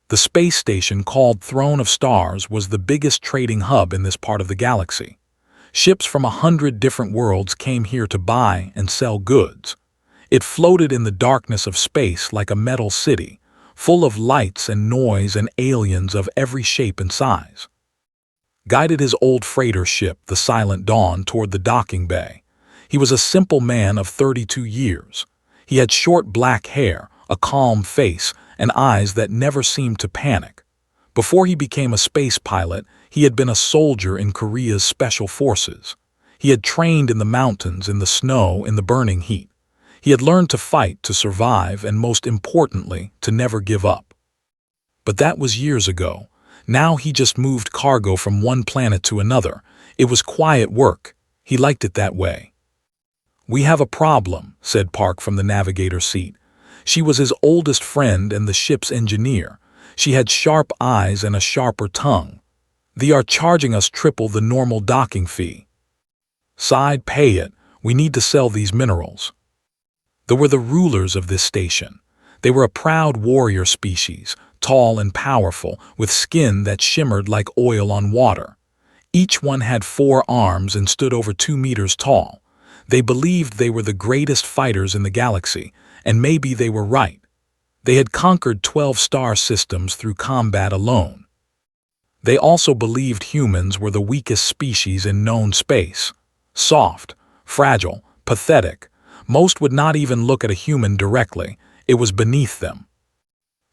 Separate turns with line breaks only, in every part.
The space station called Throne of Stars was the biggest trading hub in this part of the galaxy. Ships from 100 different worlds came here to buy and sell goods. It floated in the darkness of space like a metal city, full of lights and noise and aliens of every shape and size. Guided his old freighter ship, the Silent Dawn, toward the docking bay. He was a simple man of 32 years. He had short black hair, a calm face, and eyes that never seemed to panic. Before he became a space pilot, he had been a soldier in Korea's special forces. He had trained in the mountains, in the snow, in the burning heat. He had learned to fight, to survive, and most importantly, to never give up. But that was years ago. Now he just moved cargo from one planet to another. It was quiet work. He liked it that way. "We have a problem," said Park from the navigator seat. She was his oldest friend and the ship's engineer. She had sharp eyes and a sharper tongue. "They are charging us triple the normal docking fee." "Side, pay it. We need to sell these minerals." There were the rulers of this station. They were a proud warrior species, tall and powerful, with skin that shimmered like oil on water. Each one had 4 arms and stood over 2 meters tall. They believed they were the greatest fighters in the galaxy, and maybe they were right. They had conquered 12 star systems through combat alone. They also believed humans were the weakest species in known space. Soft, fragile, pathetic. Most would not even look at a human directly. It was beneath them.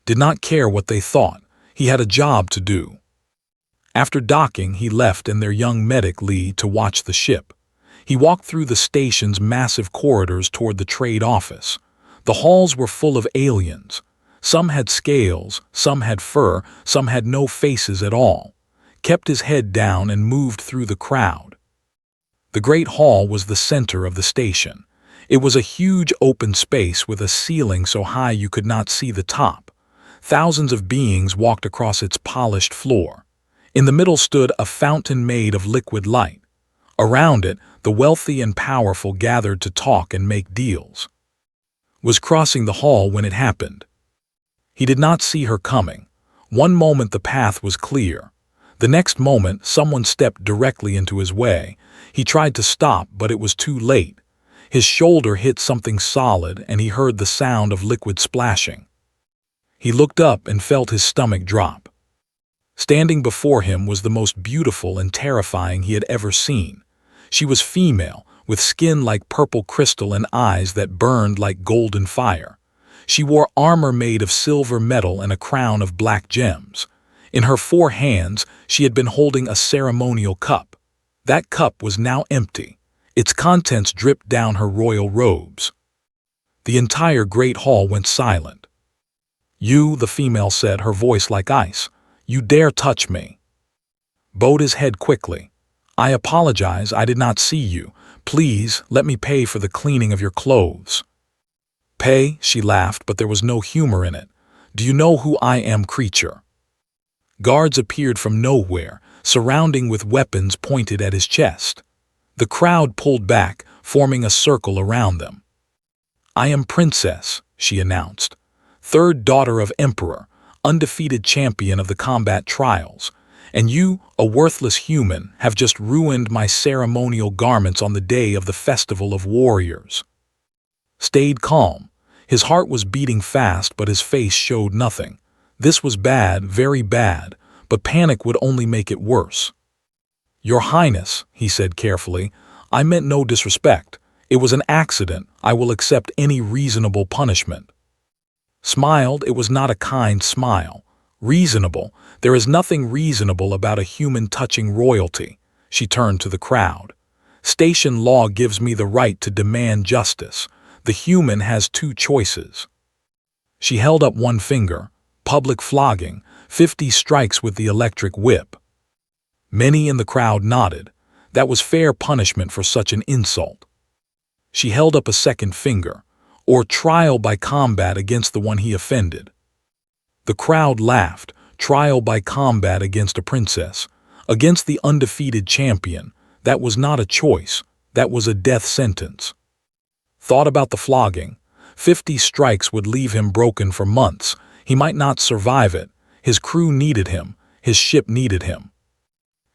Did not care what they thought. He had a job to do. After docking, he left and their young medic Lee to watch the ship. He walked through the station's massive corridors toward the trade office. The halls were full of aliens. Some had scales, some had fur, some had no faces at all. Kept his head down and moved through the crowd. The Great Hall was the center of the station. It was a huge open space with a ceiling so high you could not see the top. Thousands of beings walked across its polished floor. In the middle stood a fountain made of liquid light. Around it, the wealthy and powerful gathered to talk and make deals. Was crossing the hall when it happened. He did not see her coming. One moment the path was clear. The next moment someone stepped directly into his way. He tried to stop, but it was too late. His shoulder hit something solid and he heard the sound of liquid splashing. He looked up and felt his stomach drop. Standing before him was the most beautiful and terrifying he had ever seen. She was female, with skin like purple crystal and eyes that burned like golden fire. She wore armor made of silver metal and a crown of black gems. In her 4 hands, she had been holding a ceremonial cup. That cup was now empty. Its contents dripped down her royal robes. The entire great hall went silent. "You," the female said, her voice like ice. "You dare touch me." Bowed his head quickly. "I apologize, I did not see you. Please, let me pay for the cleaning of your clothes." "Pay?" she laughed, but there was no humor in it. "Do you know who I am, creature?" Guards appeared from nowhere, surrounding with weapons pointed at his chest. The crowd pulled back, forming a circle around them. "I am Princess," she announced. "Third daughter of Emperor, undefeated champion of the combat trials. And you, a worthless human, have just ruined my ceremonial garments on the day of the Festival of Warriors." Stayed calm. His heart was beating fast, but his face showed nothing. This was bad, very bad, but panic would only make it worse. "Your Highness," he said carefully, "I meant no disrespect. It was an accident. I will accept any reasonable punishment." Smiled. It was not a kind smile. "Reasonable? There is nothing reasonable about a human touching royalty." She turned to the crowd. "Station law gives me the right to demand justice. The human has 2 choices." She held up one finger. "Public flogging, 50 strikes with the electric whip." Many in the crowd nodded. That was fair punishment for such an insult. She held up a second finger. "Or trial by combat against the one he offended." The crowd laughed. Trial by combat against a princess, against the undefeated champion. That was not a choice. That was a death sentence. Thought about the flogging. 50 strikes would leave him broken for months. He might not survive it. His crew needed him. His ship needed him.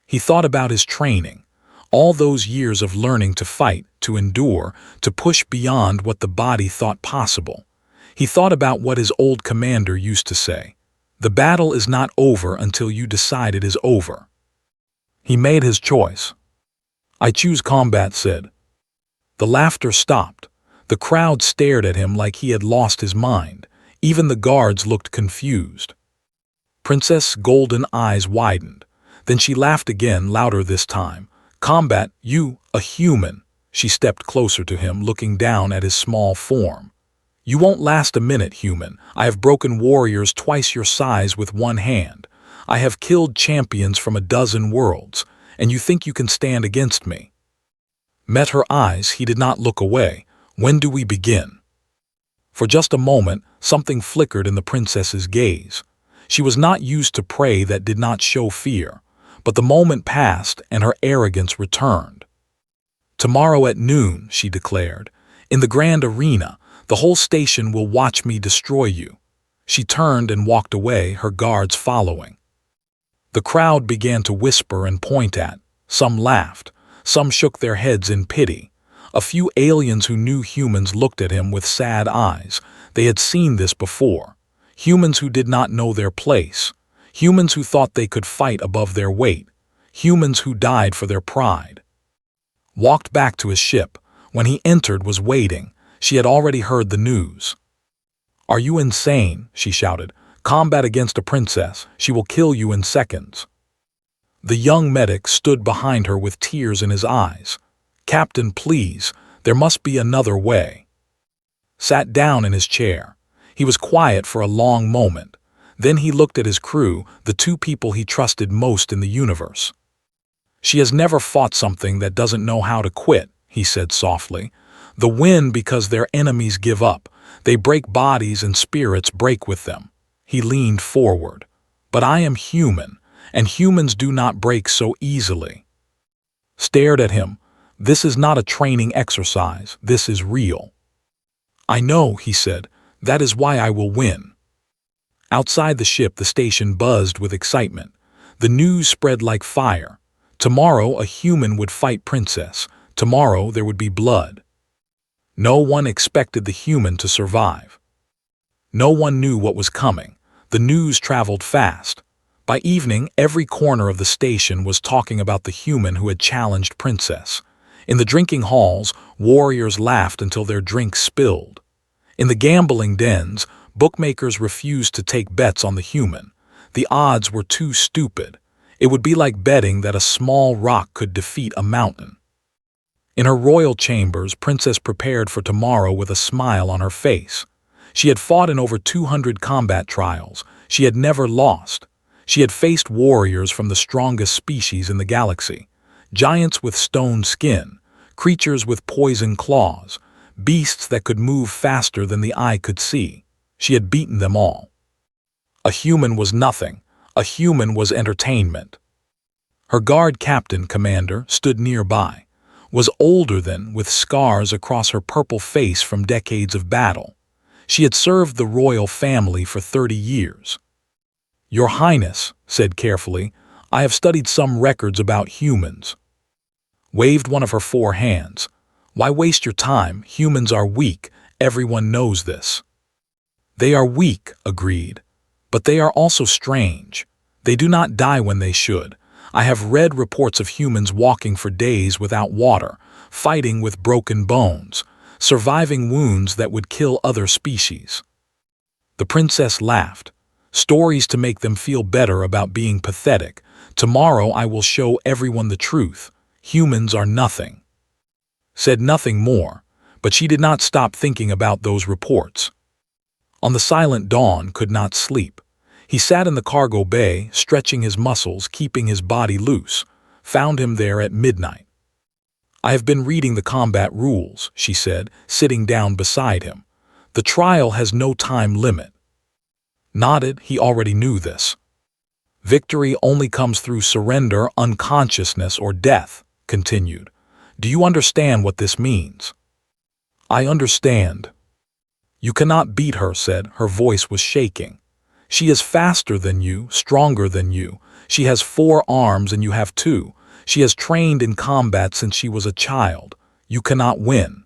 He thought about his training, all those years of learning to fight, to endure, to push beyond what the body thought possible. He thought about what his old commander used to say: "The battle is not over until you decide it is over." He made his choice. "I choose combat," said. The laughter stopped. The crowd stared at him like he had lost his mind. Even the guards looked confused. Princess' golden eyes widened. Then she laughed again, louder this time. "Combat, you, a human." She stepped closer to him, looking down at his small form. "You won't last a minute, human. I have broken warriors twice your size with one hand. I have killed champions from a dozen worlds, and you think you can stand against me?" Met her eyes, he did not look away. "When do we begin?" For just a moment, something flickered in the princess's gaze. She was not used to prey that did not show fear, but the moment passed and her arrogance returned. "Tomorrow at noon," she declared, "in the grand arena, the whole station will watch me destroy you." She turned and walked away, her guards following. The crowd began to whisper and point at. Some laughed. Some shook their heads in pity. A few aliens who knew humans looked at him with sad eyes. They had seen this before. Humans who did not know their place. Humans who thought they could fight above their weight. Humans who died for their pride. Walked back to his ship. When he entered, was waiting. She had already heard the news. "Are you insane?" she shouted. "Combat against a princess. She will kill you in seconds." The young medic stood behind her with tears in his eyes. "Captain, please, there must be another way." Sat down in his chair. He was quiet for a long moment. Then he looked at his crew, the two people he trusted most in the universe. "She has never fought something that doesn't know how to quit," he said softly. "The win because their enemies give up. They break bodies and spirits break with them." He leaned forward. "But I am human, and humans do not break so easily." Stared at him. "This is not a training exercise. This is real." "I know," he said. "That is why I will win." Outside the ship, the station buzzed with excitement. The news spread like fire. Tomorrow a human would fight Princess. Tomorrow there would be blood. No one expected the human to survive. No one knew what was coming. The news traveled fast. By evening, every corner of the station was talking about the human who had challenged Princess. In the drinking halls, warriors laughed until their drinks spilled. In the gambling dens, bookmakers refused to take bets on the human. The odds were too stupid. It would be like betting that a small rock could defeat a mountain. In her royal chambers, Princess prepared for tomorrow with a smile on her face. She had fought in over 200 combat trials. She had never lost. She had faced warriors from the strongest species in the galaxy. Giants with stone skin, creatures with poison claws, beasts that could move faster than the eye could see. She had beaten them all. A human was nothing. A human was entertainment. Her guard captain, commander, stood nearby. Was older than, with scars across her purple face from decades of battle. She had served the royal family for 30 years. "Your Highness," said carefully, "I have studied some records about humans." Waved one of her 4 hands. "Why waste your time? Humans are weak. Everyone knows this." "They are weak," agreed. "But they are also strange. They do not die when they should. I have read reports of humans walking for days without water, fighting with broken bones, surviving wounds that would kill other species." The princess laughed. "Stories to make them feel better about being pathetic. Tomorrow I will show everyone the truth. Humans are nothing." Said nothing more, but she did not stop thinking about those reports. On the silent dawn, could not sleep. He sat in the cargo bay, stretching his muscles, keeping his body loose. Found him there at midnight. "I have been reading the combat rules," she said, sitting down beside him. "The trial has no time limit." Nodded, he already knew this. "Victory only comes through surrender, unconsciousness, or death," continued. "Do you understand what this means?" "I understand." "You cannot beat her," said. Her voice was shaking. She is faster than you, stronger than you. She has 4 arms and you have 2. She has trained in combat since she was a child. You cannot win."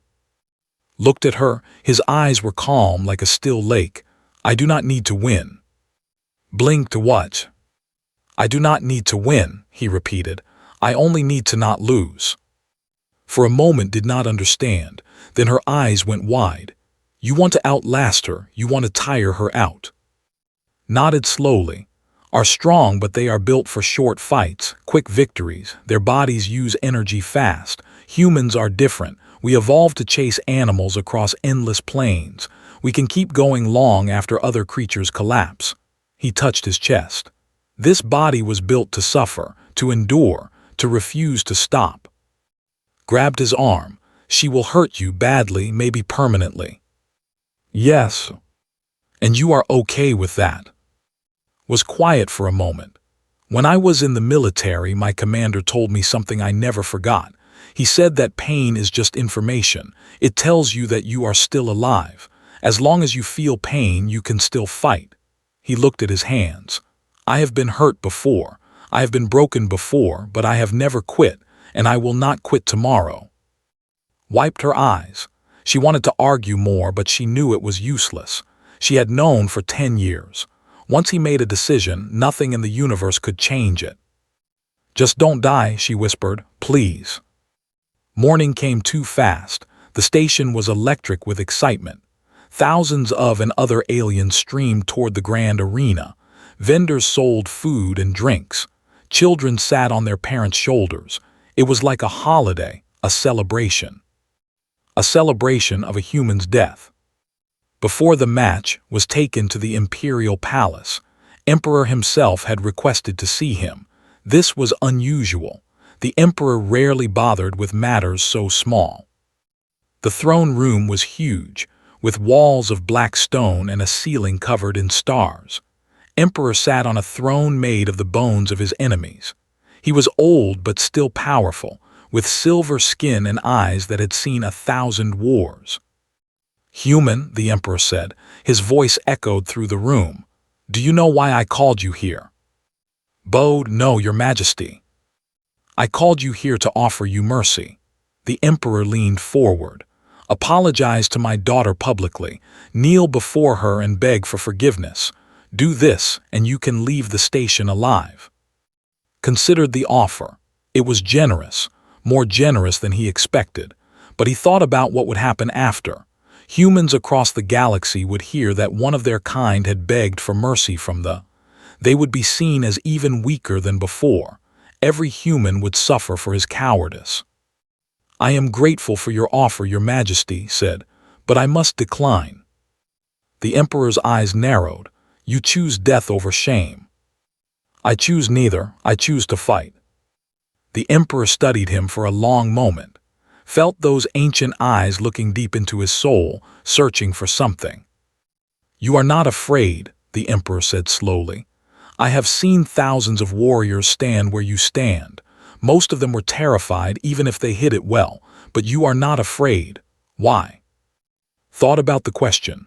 Looked at her, his eyes were calm like a still lake. "I do not need to win." Blinked to watch. "I do not need to win," he repeated. "I only need to not lose." For a moment did not understand, then her eyes went wide. "You want to outlast her, you want to tire her out." Nodded slowly. "Are strong, but they are built for short fights, quick victories. Their bodies use energy fast. Humans are different. We evolved to chase animals across endless plains. We can keep going long after other creatures collapse." He touched his chest. "This body was built to suffer, to endure, to refuse to stop." Grabbed his arm. "She will hurt you badly, maybe permanently." "Yes." "And you are okay with that?" Was quiet for a moment. "When I was in the military, my commander told me something I never forgot. He said that pain is just information. It tells you that you are still alive. As long as you feel pain, you can still fight." He looked at his hands. "I have been hurt before. I have been broken before, but I have never quit, and I will not quit tomorrow." Wiped her eyes. She wanted to argue more, but she knew it was useless. She had known for 10 years. Once he made a decision, nothing in the universe could change it. "Just don't die," she whispered, "please." Morning came too fast. The station was electric with excitement. Thousands of and other aliens streamed toward the grand arena. Vendors sold food and drinks. Children sat on their parents' shoulders. It was like a holiday, a celebration. A celebration of a human's death. Before the match was taken to the Imperial Palace. Emperor himself had requested to see him. This was unusual. The Emperor rarely bothered with matters so small. The throne room was huge, with walls of black stone and a ceiling covered in stars. Emperor sat on a throne made of the bones of his enemies. He was old but still powerful, with silver skin and eyes that had seen 1,000 wars. "Human," the Emperor said. His voice echoed through the room. "Do you know why I called you here?" Bowed. "No, Your Majesty." "I called you here to offer you mercy." The Emperor leaned forward. "Apologize to my daughter publicly. Kneel before her and beg for forgiveness. Do this, and you can leave the station alive." Considered the offer. It was generous, more generous than he expected, but he thought about what would happen after. Humans across the galaxy would hear that one of their kind had begged for mercy from the. They would be seen as even weaker than before. Every human would suffer for his cowardice. "I am grateful for your offer," Your Majesty said, "but I must decline." The Emperor's eyes narrowed. "You choose death over shame." "I choose neither. I choose to fight." The Emperor studied him for a long moment, felt those ancient eyes looking deep into his soul, searching for something. "You are not afraid," the Emperor said slowly. "I have seen thousands of warriors stand where you stand. Most of them were terrified even if they hid it well, but you are not afraid. Why?" Thought about the question.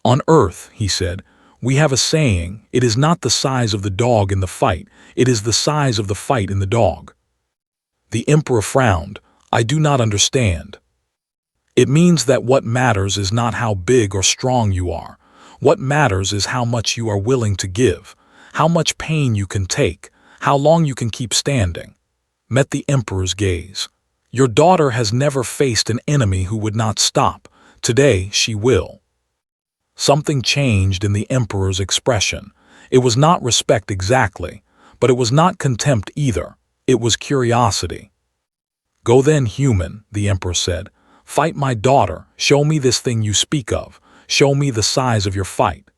"On Earth," he said, "we have a saying, it is not the size of the dog in the fight, it is the size of the fight in the dog." The Emperor frowned. "I do not understand." "It means that what matters is not how big or strong you are. What matters is how much you are willing to give, how much pain you can take, how long you can keep standing." Met the Emperor's gaze. "Your daughter has never faced an enemy who would not stop. Today she will." Something changed in the Emperor's expression. It was not respect exactly, but it was not contempt either. It was curiosity. "Go then, human," the Emperor said. "Fight my daughter. Show me this thing you speak of. Show me the size of your fight."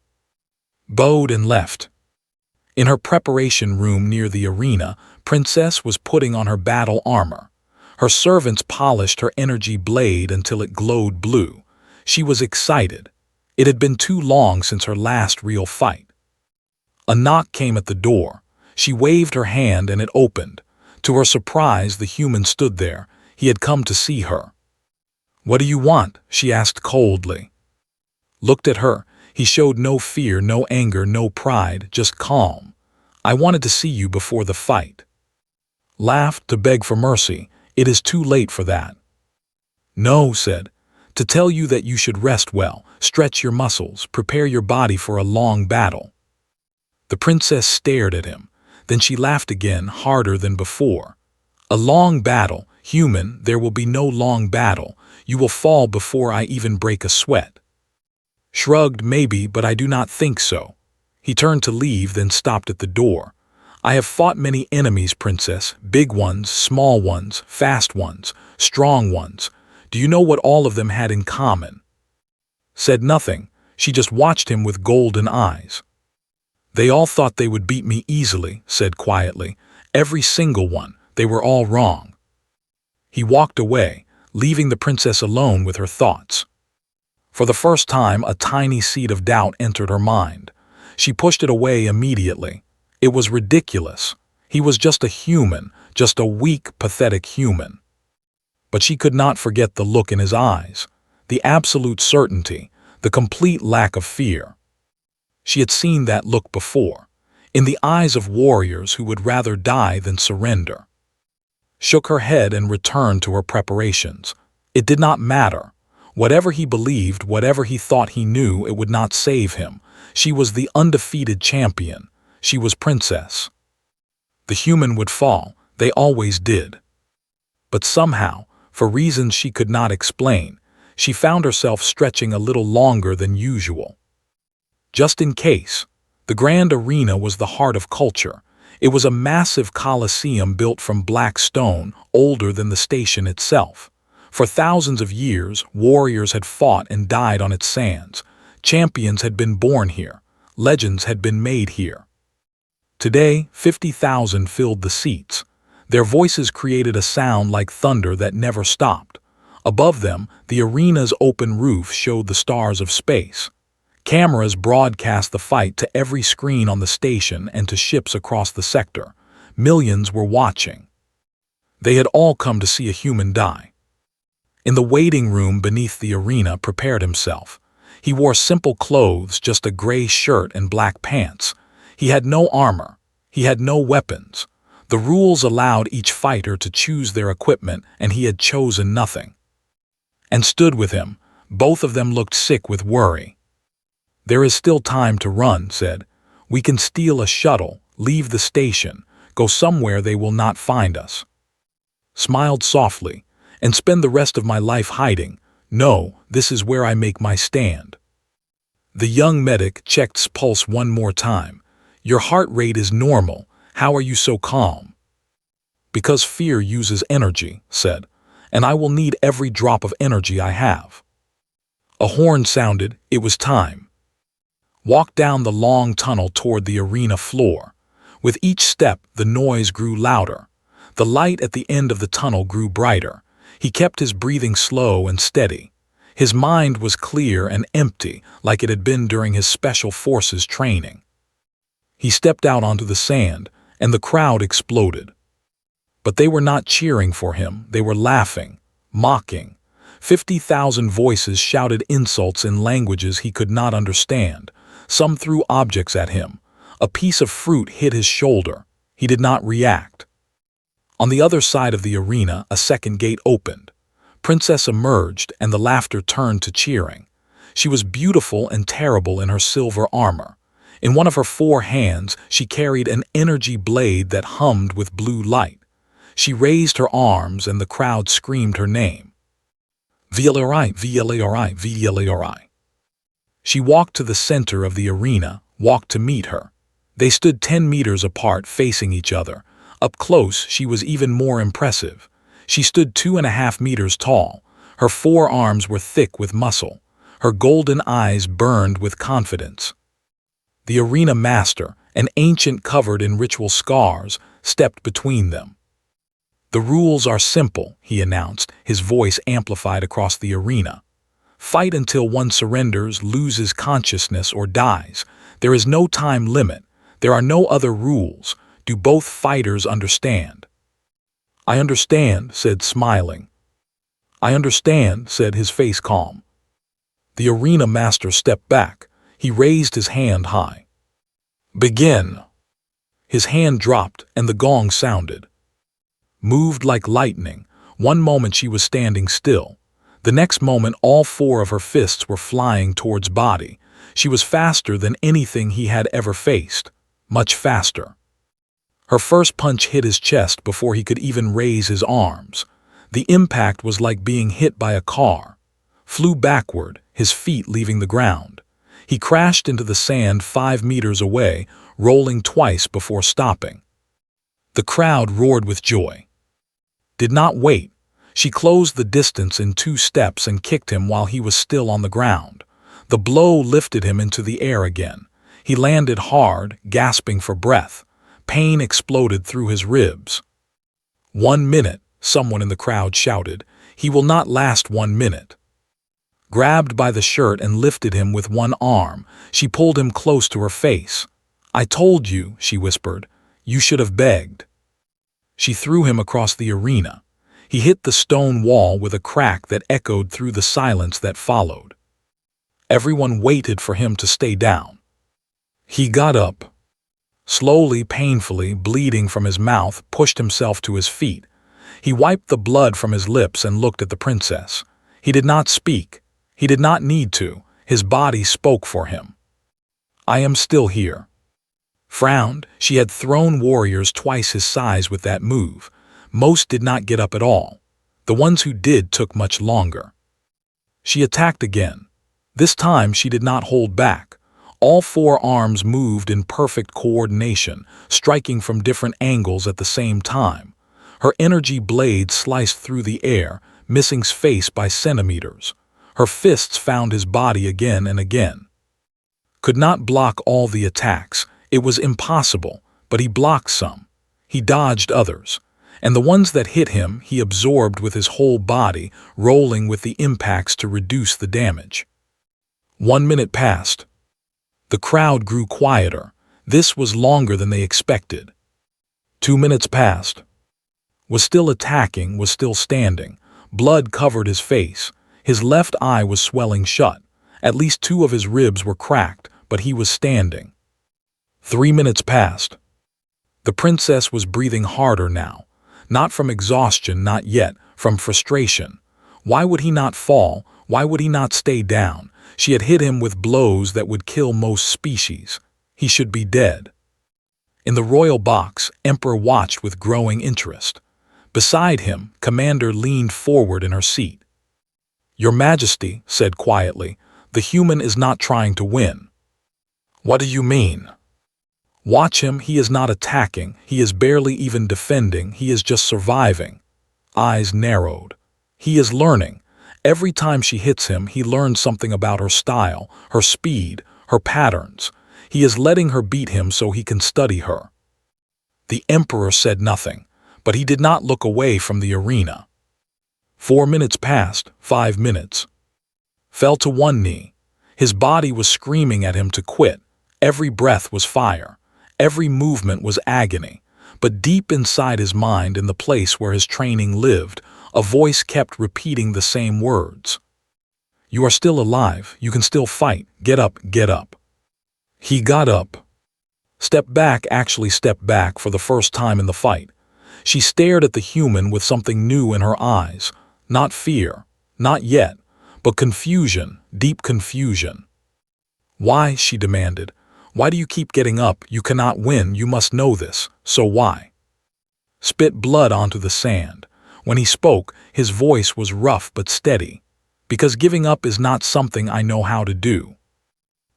Bowed and left. In her preparation room near the arena, Princess was putting on her battle armor. Her servants polished her energy blade until it glowed blue. She was excited. It had been too long since her last real fight. A knock came at the door. She waved her hand and it opened. To her surprise, the human stood there. He had come to see her. "What do you want?" she asked coldly. Looked at her. He showed no fear, no anger, no pride, just calm. "I wanted to see you before the fight." Laughed to beg for mercy. "It is too late for that." "No," said, "to tell you that you should rest well, stretch your muscles, prepare your body for a long battle." The princess stared at him. Then she laughed again, harder than before. "A long battle, human, there will be no long battle. You will fall before I even break a sweat." Shrugged, "Maybe, but I do not think so." He turned to leave, then stopped at the door. "I have fought many enemies, princess, big ones, small ones, fast ones, strong ones. Do you know what all of them had in common?" Said nothing. She just watched him with golden eyes. "They all thought they would beat me easily," said quietly. "Every single one. They were all wrong." He walked away, leaving the princess alone with her thoughts. For the first time, a tiny seed of doubt entered her mind. She pushed it away immediately. It was ridiculous. He was just a human, just a weak, pathetic human. But she could not forget the look in his eyes, the absolute certainty, the complete lack of fear. She had seen that look before, in the eyes of warriors who would rather die than surrender. Shook her head and returned to her preparations. It did not matter. Whatever he believed, whatever he thought he knew, it would not save him. She was the undefeated champion. She was princess. The human would fall. They always did. But somehow, for reasons she could not explain, she found herself stretching a little longer than usual. Just in case. The grand arena was the heart of culture. It was a massive coliseum built from black stone, older than the station itself. For thousands of years, warriors had fought and died on its sands. Champions had been born here. Legends had been made here. Today, 50,000 filled the seats. Their voices created a sound like thunder that never stopped. Above them, the arena's open roof showed the stars of space. Cameras broadcast the fight to every screen on the station and to ships across the sector. Millions were watching. They had all come to see a human die. In the waiting room beneath the arena prepared himself. He wore simple clothes, just a gray shirt and black pants. He had no armor. He had no weapons. The rules allowed each fighter to choose their equipment, and he had chosen nothing. And stood with him. Both of them looked sick with worry. "There is still time to run," said. "We can steal a shuttle, leave the station, go somewhere they will not find us." Smiled softly. "And spend the rest of my life hiding. No, this is where I make my stand." The young medic checked pulse one more time. "Your heart rate is normal. How are you so calm?" "Because fear uses energy," said, "and I will need every drop of energy I have." A horn sounded. It was time. Walked down the long tunnel toward the arena floor. With each step, the noise grew louder. The light at the end of the tunnel grew brighter. He kept his breathing slow and steady. His mind was clear and empty, like it had been during his special forces training. He stepped out onto the sand, and the crowd exploded. But they were not cheering for him. They were laughing, mocking. 50,000 voices shouted insults in languages he could not understand. Some threw objects at him. A piece of fruit hit his shoulder. He did not react. On the other side of the arena, a second gate opened. Princess emerged, and the laughter turned to cheering. She was beautiful and terrible in her silver armor. In one of her 4 hands, she carried an energy blade that hummed with blue light. She raised her arms, and the crowd screamed her name. "Vlri, Vlri, Vlri." She walked to the center of the arena, walked to meet her. They stood 10 meters apart, facing each other. Up close, she was even more impressive. She stood 2.5 meters tall. Her forearms were thick with muscle. Her golden eyes burned with confidence. The arena master, an ancient covered in ritual scars, stepped between them. "The rules are simple," he announced, his voice amplified across the arena. "Fight until one surrenders, loses consciousness, or dies. There is no time limit. There are no other rules. Do both fighters understand?" "I understand," said smiling. "I understand," said his face calm. The arena master stepped back. He raised his hand high. "Begin." His hand dropped and the gong sounded. Moved like lightning, one moment she was standing still. The next moment all four of her fists were flying towards Body. She was faster than anything he had ever faced. Much faster. Her first punch hit his chest before he could even raise his arms. The impact was like being hit by a car. Flew backward, his feet leaving the ground. He crashed into the sand 5 meters away, rolling twice before stopping. The crowd roared with joy. Did not wait. She closed the distance in 2 steps and kicked him while he was still on the ground. The blow lifted him into the air again. He landed hard, gasping for breath. Pain exploded through his ribs. 1 minute, someone in the crowd shouted. He will not last 1 minute. Grabbed by the shirt and lifted him with one arm, she pulled him close to her face. "I told you," she whispered. "You should have begged." She threw him across the arena. He hit the stone wall with a crack that echoed through the silence that followed. Everyone waited for him to stay down. He got up. Slowly, painfully, bleeding from his mouth, pushed himself to his feet. He wiped the blood from his lips and looked at the princess. He did not speak. He did not need to. His body spoke for him. "I am still here." Frowned. She had thrown warriors twice his size with that move. Most did not get up at all. The ones who did took much longer. She attacked again. This time she did not hold back. All 4 arms moved in perfect coordination, striking from different angles at the same time. Her energy blade sliced through the air, missing space by centimeters. Her fists found his body again and again. Could not block all the attacks. It was impossible, but he blocked some. He dodged others. And the ones that hit him he absorbed with his whole body, rolling with the impacts to reduce the damage. 1 minute passed. The crowd grew quieter. This was longer than they expected. 2 minutes passed. Was still attacking, was still standing. Blood covered his face. His left eye was swelling shut. At least 2 of his ribs were cracked, but he was standing. 3 minutes passed. The princess was breathing harder now. Not from exhaustion, not yet, from frustration. Why would he not fall? Why would he not stay down? She had hit him with blows that would kill most species. He should be dead. In the royal box, Emperor watched with growing interest. Beside him, Commander leaned forward in her seat. "Your Majesty," said quietly, "the human is not trying to win." "What do you mean?" "Watch him, he is not attacking, he is barely even defending, he is just surviving." Eyes narrowed. "He is learning. Every time she hits him, he learns something about her style, her speed, her patterns. He is letting her beat him so he can study her." The Emperor said nothing, but he did not look away from the arena. 4 minutes passed, 5 minutes. Fell to one knee. His body was screaming at him to quit. Every breath was fire. Every movement was agony. But deep inside his mind, in the place where his training lived, a voice kept repeating the same words. "You are still alive. You can still fight. Get up, get up." He got up. Stepped back, actually stepped back for the first time in the fight. She stared at the human with something new in her eyes. Not fear, not yet, but confusion, deep confusion. "Why?" she demanded. "Why do you keep getting up? You cannot win, you must know this. So why?" Spit blood onto the sand. When he spoke, his voice was rough but steady. "Because giving up is not something I know how to do."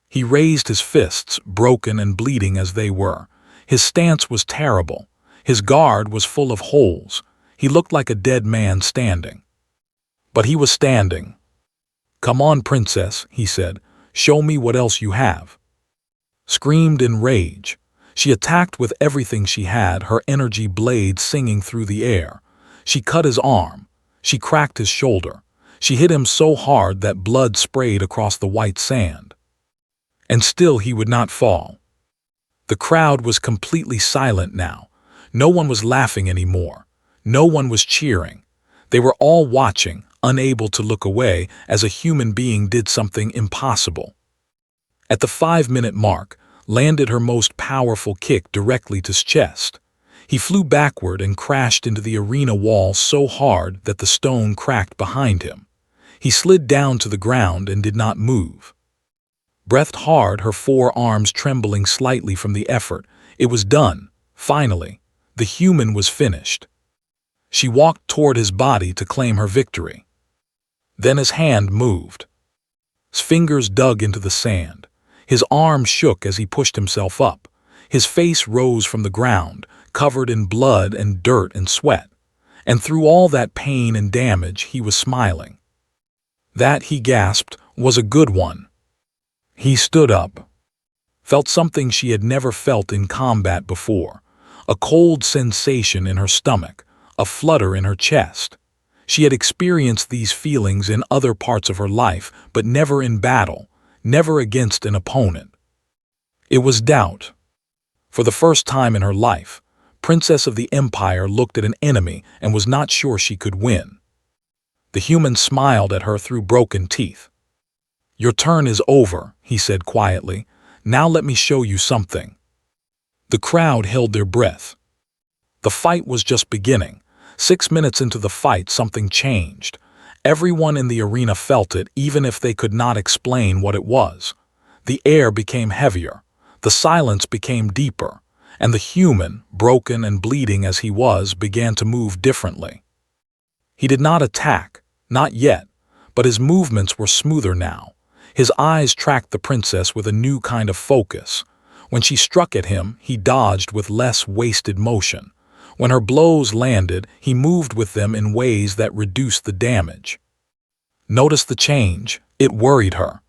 He raised his fists, broken and bleeding as they were. His stance was terrible. His guard was full of holes. He looked like a dead man standing. But he was standing. "Come on, princess," he said. "Show me what else you have." Screamed in rage. She attacked with everything she had, her energy blade singing through the air. She cut his arm. She cracked his shoulder. She hit him so hard that blood sprayed across the white sand. And still he would not fall. The crowd was completely silent now. No one was laughing anymore. No one was cheering. They were all watching, unable to look away, as a human being did something impossible. At the 5-minute mark, landed her most powerful kick directly to his chest. He flew backward and crashed into the arena wall so hard that the stone cracked behind him. He slid down to the ground and did not move. Breathed hard, her forearms trembling slightly from the effort. It was done. Finally, the human was finished. She walked toward his body to claim her victory. Then his hand moved. His fingers dug into the sand. His arm shook as he pushed himself up. His face rose from the ground, covered in blood and dirt and sweat. And through all that pain and damage, he was smiling. That, he gasped, was a good one. He stood up. Felt something she had never felt in combat before. A cold sensation in her stomach, a flutter in her chest. She had experienced these feelings in other parts of her life, but never in battle, never against an opponent. It was doubt. For the first time in her life, Princess of the Empire looked at an enemy and was not sure she could win. The human smiled at her through broken teeth. "Your turn is over," he said quietly. "Now let me show you something." The crowd held their breath. The fight was just beginning. 6 minutes into the fight, something changed. Everyone in the arena felt it, even if they could not explain what it was. The air became heavier. The silence became deeper. And the human, broken and bleeding as he was, began to move differently. He did not attack, not yet, but his movements were smoother now. His eyes tracked the princess with a new kind of focus. When she struck at him, he dodged with less wasted motion. When her blows landed, he moved with them in ways that reduced the damage. Notice the change. It worried her.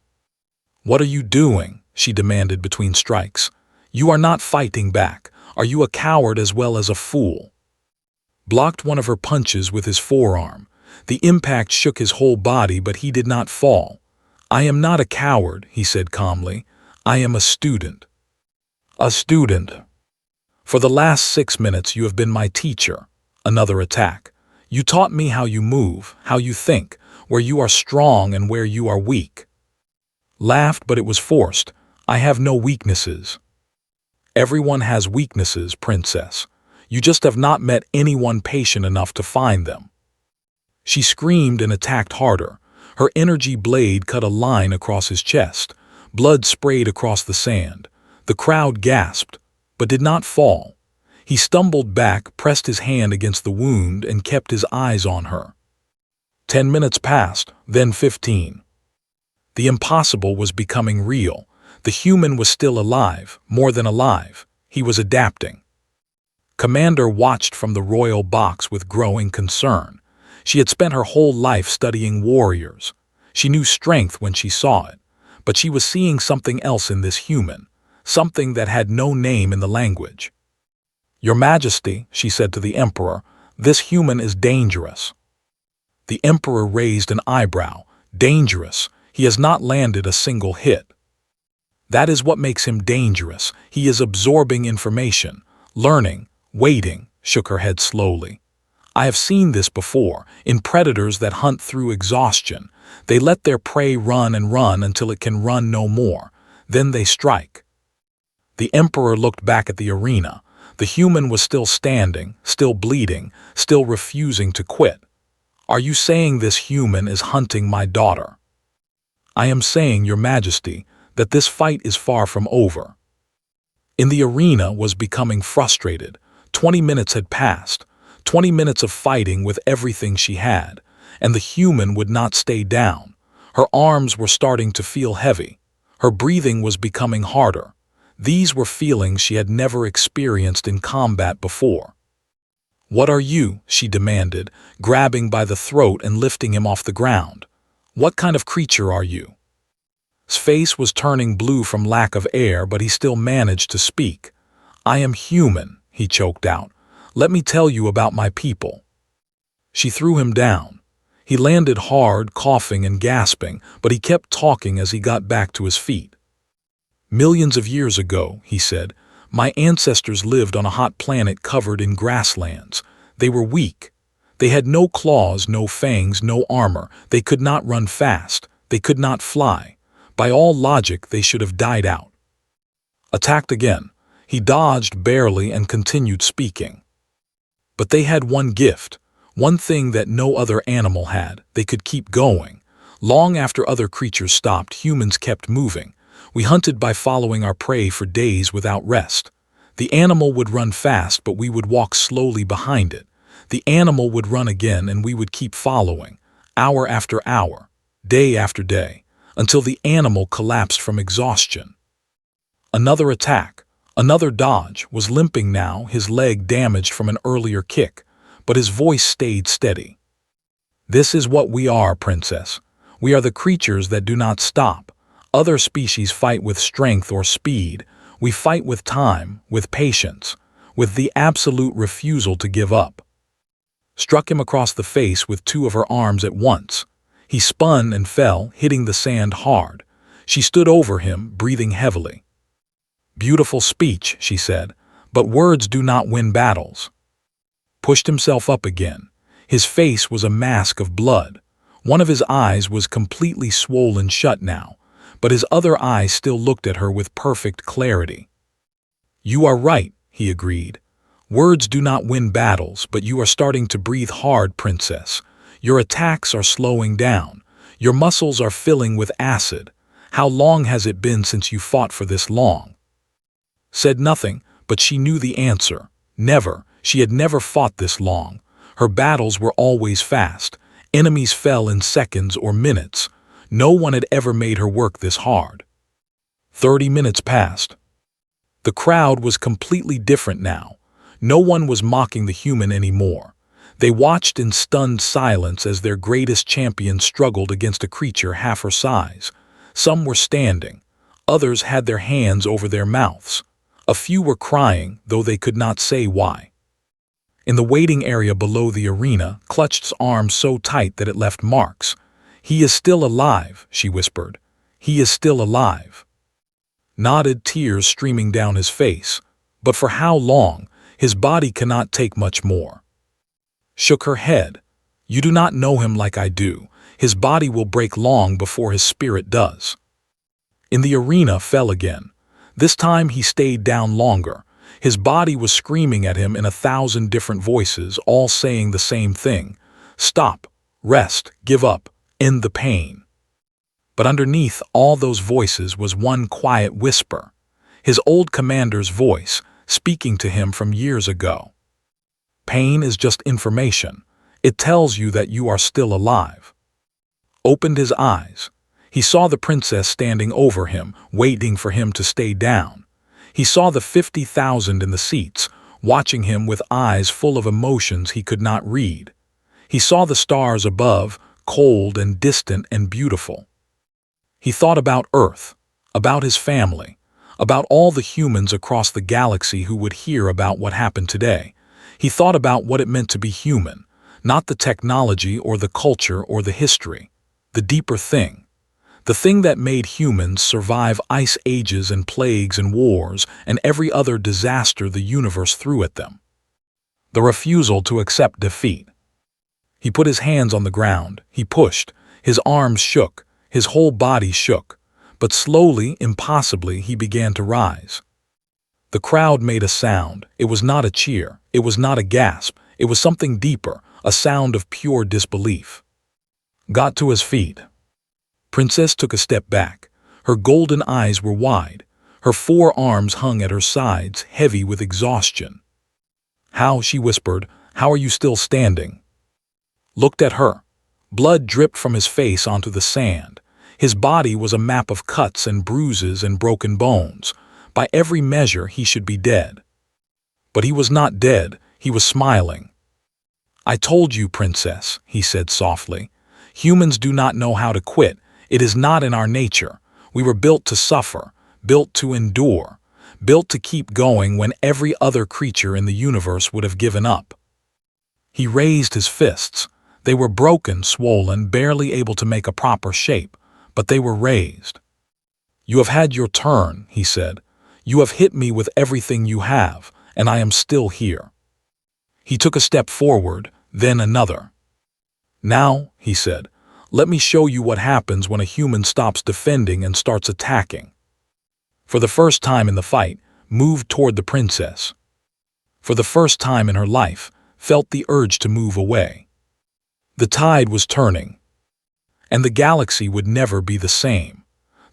"What are you doing?" she demanded between strikes. "You are not fighting back. Are you a coward as well as a fool?" Blocked one of her punches with his forearm. The impact shook his whole body, but he did not fall. "I am not a coward," he said calmly. "I am a student." "A student. For the last 6 minutes you have been my teacher." Another attack. "You taught me how you move, how you think, where you are strong and where you are weak." Laughed, but it was forced. "I have no weaknesses." "Everyone has weaknesses, princess. You just have not met anyone patient enough to find them." She screamed and attacked harder. Her energy blade cut a line across his chest. Blood sprayed across the sand. The crowd gasped, but did not fall. He stumbled back, pressed his hand against the wound, and kept his eyes on her. 10 minutes passed, then 15. The impossible was becoming real. The human was still alive, more than alive. He was adapting. Commander watched from the royal box with growing concern. She had spent her whole life studying warriors. She knew strength when she saw it, but she was seeing something else in this human, something that had no name in the language. "Your Majesty," she said to the Emperor, "this human is dangerous." The Emperor raised an eyebrow. "Dangerous? He has not landed a single hit." "That is what makes him dangerous. He is absorbing information, learning, waiting," shook her head slowly. "I have seen this before, in predators that hunt through exhaustion. They let their prey run and run until it can run no more. Then they strike." The Emperor looked back at the arena. The human was still standing, still bleeding, still refusing to quit. "Are you saying this human is hunting my daughter?" "I am saying, Your Majesty, that this fight is far from over." In the arena was becoming frustrated. 20 minutes had passed. 20 minutes of fighting with everything she had, and the human would not stay down. Her arms were starting to feel heavy. Her breathing was becoming harder. These were feelings she had never experienced in combat before. "What are you?" she demanded, grabbing by the throat and lifting him off the ground. "What kind of creature are you?" His face was turning blue from lack of air, but he still managed to speak. "I am human," he choked out. "Let me tell you about my people." She threw him down. He landed hard, coughing and gasping, but he kept talking as he got back to his feet. "Millions of years ago," he said, "my ancestors lived on a hot planet covered in grasslands. They were weak. They had no claws, no fangs, no armor. They could not run fast. They could not fly. By all logic, they should have died out. Attacked again. He dodged barely and continued speaking. But they had one gift, one thing that no other animal had. They could keep going. Long after other creatures stopped, humans kept moving. We hunted by following our prey for days without rest. The animal would run fast, but we would walk slowly behind it. The animal would run again, and we would keep following, hour after hour, day after day, until the animal collapsed from exhaustion. Another attack, another dodge, was limping now, his leg damaged from an earlier kick, but his voice stayed steady. This is what we are, Princess. We are the creatures that do not stop. Other species fight with strength or speed. We fight with time, with patience, with the absolute refusal to give up. Struck him across the face with two of her arms at once. He spun and fell, hitting the sand hard. She stood over him, breathing heavily. Beautiful speech, she said, but words do not win battles. Pushed himself up again. His face was a mask of blood. One of his eyes was completely swollen shut now, but his other eye still looked at her with perfect clarity. You are right, he agreed. Words do not win battles, but you are starting to breathe hard, Princess. Your attacks are slowing down. Your muscles are filling with acid. How long has it been since you fought for this long? Said nothing, but she knew the answer. Never. She had never fought this long. Her battles were always fast. Enemies fell in seconds or minutes. No one had ever made her work this hard. 30 minutes passed. The crowd was completely different now. No one was mocking the human anymore. They watched in stunned silence as their greatest champion struggled against a creature half her size. Some were standing. Others had their hands over their mouths. A few were crying, though they could not say why. In the waiting area below the arena, clutched arms so tight that it left marks. He is still alive, she whispered. He is still alive. Nodded, tears streaming down his face. But for how long? His body cannot take much more. Shook her head. You do not know him like I do. His body will break long before his spirit does. In the arena fell again. This time he stayed down longer. His body was screaming at him in 1,000 different voices, all saying the same thing. Stop, rest, give up, end the pain. But underneath all those voices was one quiet whisper. His old commander's voice, speaking to him from years ago. Pain is just information. It tells you that you are still alive. Opened his eyes. He saw the princess standing over him, waiting for him to stay down. He saw the 50,000 in the seats, watching him with eyes full of emotions he could not read. He saw the stars above, cold and distant and beautiful. He thought about Earth, about his family, about all the humans across the galaxy who would hear about what happened today. He thought about what it meant to be human, not the technology or the culture or the history, the deeper thing. The thing that made humans survive ice ages and plagues and wars and every other disaster the universe threw at them. The refusal to accept defeat. He put his hands on the ground. He pushed. His arms shook. His whole body shook. But slowly, impossibly, he began to rise. The crowd made a sound. It was not a cheer. It was not a gasp. It was something deeper, a sound of pure disbelief. Got to his feet. Princess took a step back. Her golden eyes were wide. Her 4 arms hung at her sides, heavy with exhaustion. How, she whispered, how are you still standing? Looked at her. Blood dripped from his face onto the sand. His body was a map of cuts and bruises and broken bones. By every measure, he should be dead. But he was not dead. He was smiling. I told you, Princess, he said softly. Humans do not know how to quit. It is not in our nature. We were built to suffer, built to endure, built to keep going when every other creature in the universe would have given up. He raised his fists. They were broken, swollen, barely able to make a proper shape, but they were raised. You have had your turn, he said. You have hit me with everything you have, and I am still here. He took a step forward, then another. Now, he said, Let me show you what happens when a human stops defending and starts attacking. For the first time in the fight, moved toward the princess. For the first time in her life, felt the urge to move away. The tide was turning, and the galaxy would never be the same.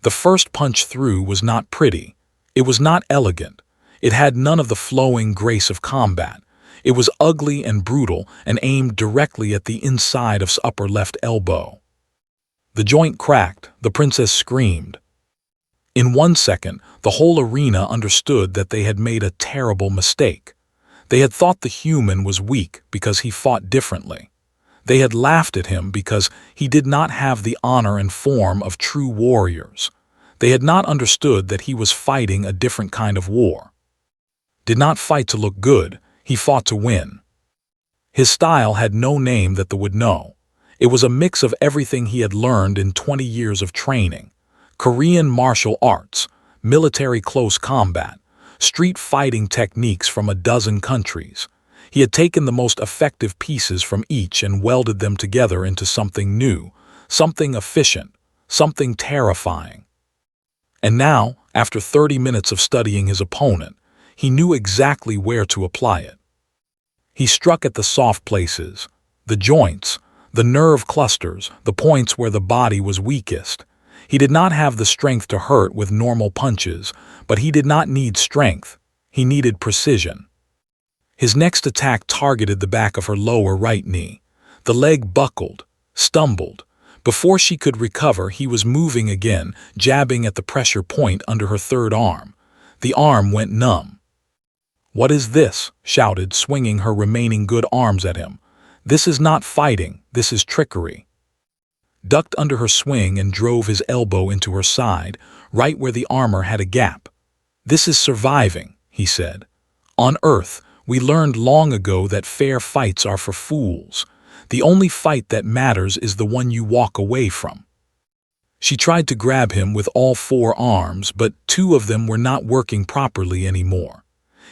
The first punch through was not pretty. It was not elegant. It had none of the flowing grace of combat. It was ugly and brutal and aimed directly at the inside of his upper left elbow. The joint cracked. The princess screamed. In 1 second, the whole arena understood that they had made a terrible mistake. They had thought the human was weak because he fought differently. They had laughed at him because he did not have the honor and form of true warriors. They had not understood that he was fighting a different kind of war. Did not fight to look good, he fought to win. His style had no name that they would know. It was a mix of everything he had learned in 20 years of training. Korean martial arts, military close combat, street fighting techniques from a dozen countries. He had taken the most effective pieces from each and welded them together into something new, something efficient, something terrifying. And now, after 30 minutes of studying his opponent, he knew exactly where to apply it. He struck at the soft places, the joints, the nerve clusters, the points where the body was weakest. He did not have the strength to hurt with normal punches, but he did not need strength. He needed precision. His next attack targeted the back of her lower right knee. The leg buckled, stumbled. Before she could recover, he was moving again, jabbing at the pressure point under her third arm. The arm went numb. "What is this?" shouted, swinging her remaining good arms at him. "This is not fighting, this is trickery." Ducked under her swing and drove his elbow into her side, right where the armor had a gap. "This is surviving," he said. "On Earth, we learned long ago that fair fights are for fools. The only fight that matters is the one you walk away from." She tried to grab him with all 4 arms, but 2 of them were not working properly anymore.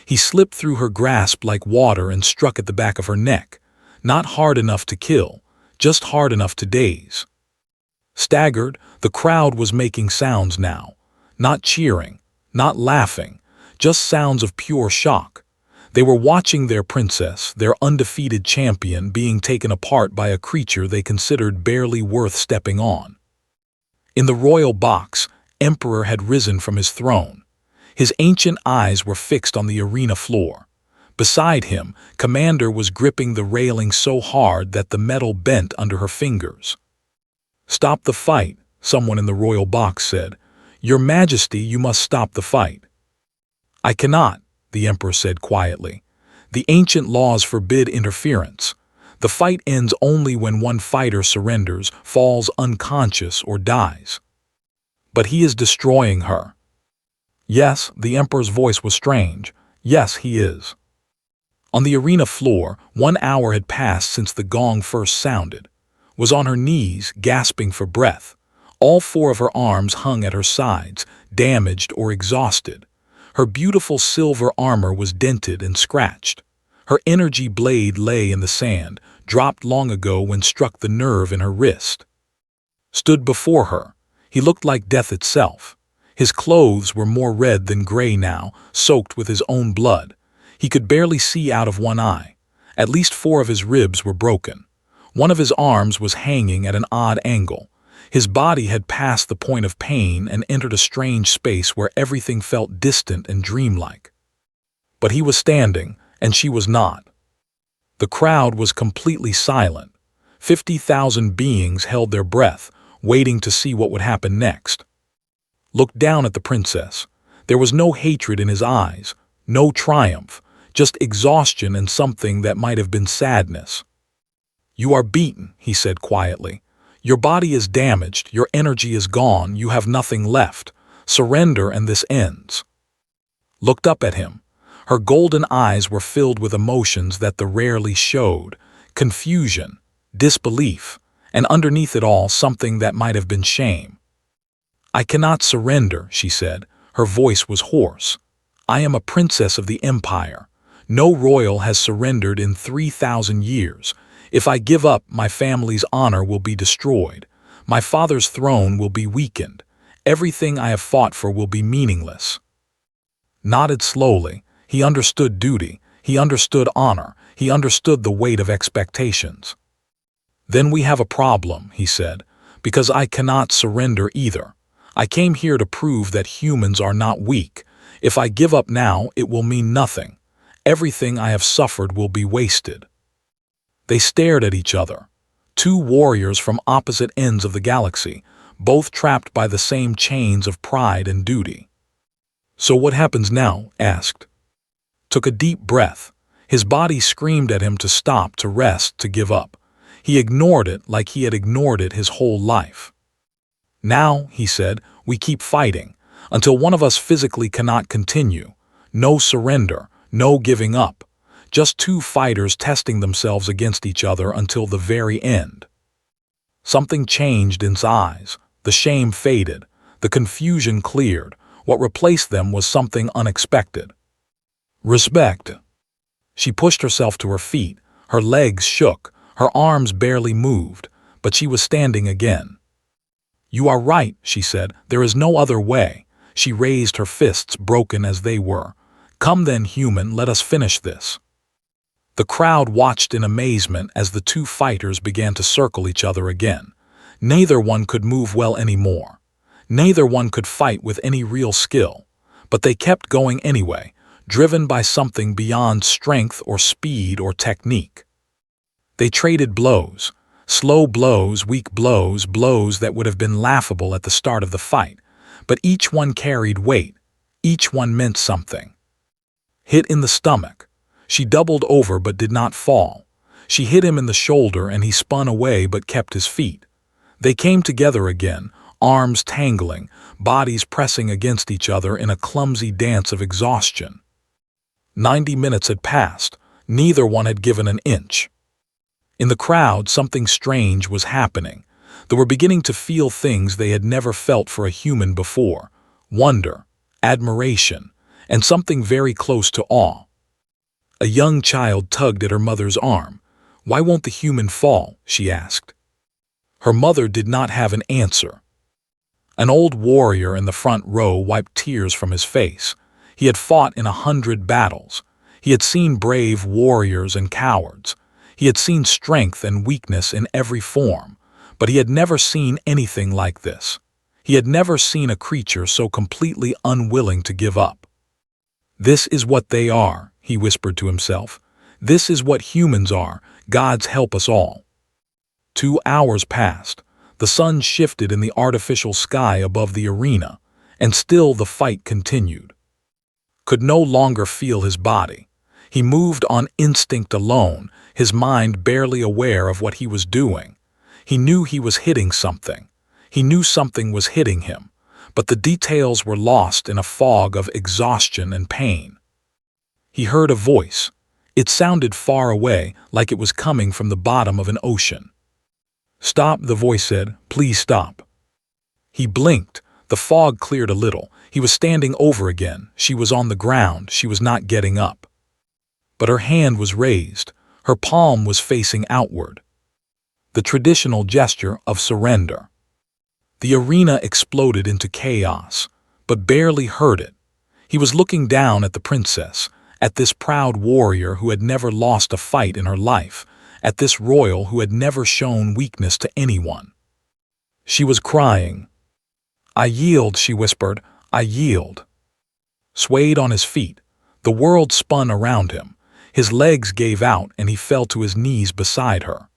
He slipped through her grasp like water and struck at the back of her neck. Not hard enough to kill, just hard enough to daze. Staggered, the crowd was making sounds now. Not cheering, not laughing, just sounds of pure shock. They were watching their princess, their undefeated champion, being taken apart by a creature they considered barely worth stepping on. In the royal box, Emperor had risen from his throne. His ancient eyes were fixed on the arena floor. Beside him, Commander was gripping the railing so hard that the metal bent under her fingers. "Stop the fight," someone in the royal box said. "Your Majesty, you must stop the fight." "I cannot," the Emperor said quietly. "The ancient laws forbid interference. The fight ends only when one fighter surrenders, falls unconscious, or dies." "But he is destroying her." "Yes," the Emperor's voice was strange. "Yes, he is." On the arena floor, 1 hour had passed since the gong first sounded. Was on her knees, gasping for breath. All 4 of her arms hung at her sides, damaged or exhausted. Her beautiful silver armor was dented and scratched. Her energy blade lay in the sand, dropped long ago when struck the nerve in her wrist. Stood before her. He looked like death itself. His clothes were more red than gray now, soaked with his own blood. He could barely see out of one eye. At least 4 of his ribs were broken. One of his arms was hanging at an odd angle. His body had passed the point of pain and entered a strange space where everything felt distant and dreamlike. But he was standing, and she was not. The crowd was completely silent. 50,000 beings held their breath, waiting to see what would happen next. Looked down at the princess. There was no hatred in his eyes, no triumph, just exhaustion and something that might have been sadness. "You are beaten," he said quietly. "Your body is damaged, your energy is gone, you have nothing left. Surrender and this ends." Looked up at him. Her golden eyes were filled with emotions that the rarely showed, confusion, disbelief, and underneath it all something that might have been shame. "I cannot surrender," she said. Her voice was hoarse. "I am a princess of the Empire. No royal has surrendered in 3,000 years. If I give up, my family's honor will be destroyed. My father's throne will be weakened. Everything I have fought for will be meaningless. Nodded slowly. He understood duty. He understood honor. He understood the weight of expectations. Then we have a problem, he said, because I cannot surrender either. I came here to prove that humans are not weak. If I give up now, it will mean nothing. Everything I have suffered will be wasted. They stared at each other. Two warriors from opposite ends of the galaxy, both trapped by the same chains of pride and duty. So what happens now? Asked. Took a deep breath. His body screamed at him to stop, to rest, to give up. He ignored it like he had ignored it his whole life. Now, he said, we keep fighting, until one of us physically cannot continue. No surrender, no giving up. Just two fighters testing themselves against each other until the very end. Something changed in his eyes. The shame faded. The confusion cleared. What replaced them was something unexpected. Respect. She pushed herself to her feet. Her legs shook. Her arms barely moved, but she was standing again. You are right, she said. There is no other way. She raised her fists, broken as they were. Come then, human, let us finish this. The crowd watched in amazement as the two fighters began to circle each other again. Neither one could move well anymore. Neither one could fight with any real skill. But they kept going anyway, driven by something beyond strength or speed or technique. They traded blows. Slow blows, weak blows, blows that would have been laughable at the start of the fight. But each one carried weight. Each one meant something. Hit in the stomach. She doubled over but did not fall. She hit him in the shoulder and he spun away but kept his feet. They came together again, arms tangling, bodies pressing against each other in a clumsy dance of exhaustion. 90 minutes had passed. Neither one had given an inch. In the crowd, something strange was happening. They were beginning to feel things they had never felt for a human before. Wonder, admiration, and something very close to awe. A young child tugged at her mother's arm. Why won't the human fall? She asked. Her mother did not have an answer. An old warrior in the front row wiped tears from his face. He had fought in 100 battles. He had seen brave warriors and cowards. He had seen strength and weakness in every form, but he had never seen anything like this. He had never seen a creature so completely unwilling to give up. This is what they are, he whispered to himself. This is what humans are. Gods help us all. 2 hours passed. The sun shifted in the artificial sky above the arena, and still the fight continued. Could no longer feel his body. He moved on instinct alone, his mind barely aware of what he was doing. He knew he was hitting something. He knew something was hitting him, but the details were lost in a fog of exhaustion and pain. He heard a voice. It sounded far away, like it was coming from the bottom of an ocean. Stop, the voice said. Please stop. He blinked. The fog cleared a little. He was standing over again. She was on the ground. She was not getting up. But her hand was raised. Her palm was facing outward. The traditional gesture of surrender. The arena exploded into chaos, but barely heard it. He was looking down at the princess, at this proud warrior who had never lost a fight in her life, at this royal who had never shown weakness to anyone. She was crying. I yield, she whispered. I yield. Swayed on his feet, the world spun around him. His legs gave out and he fell to his knees beside her.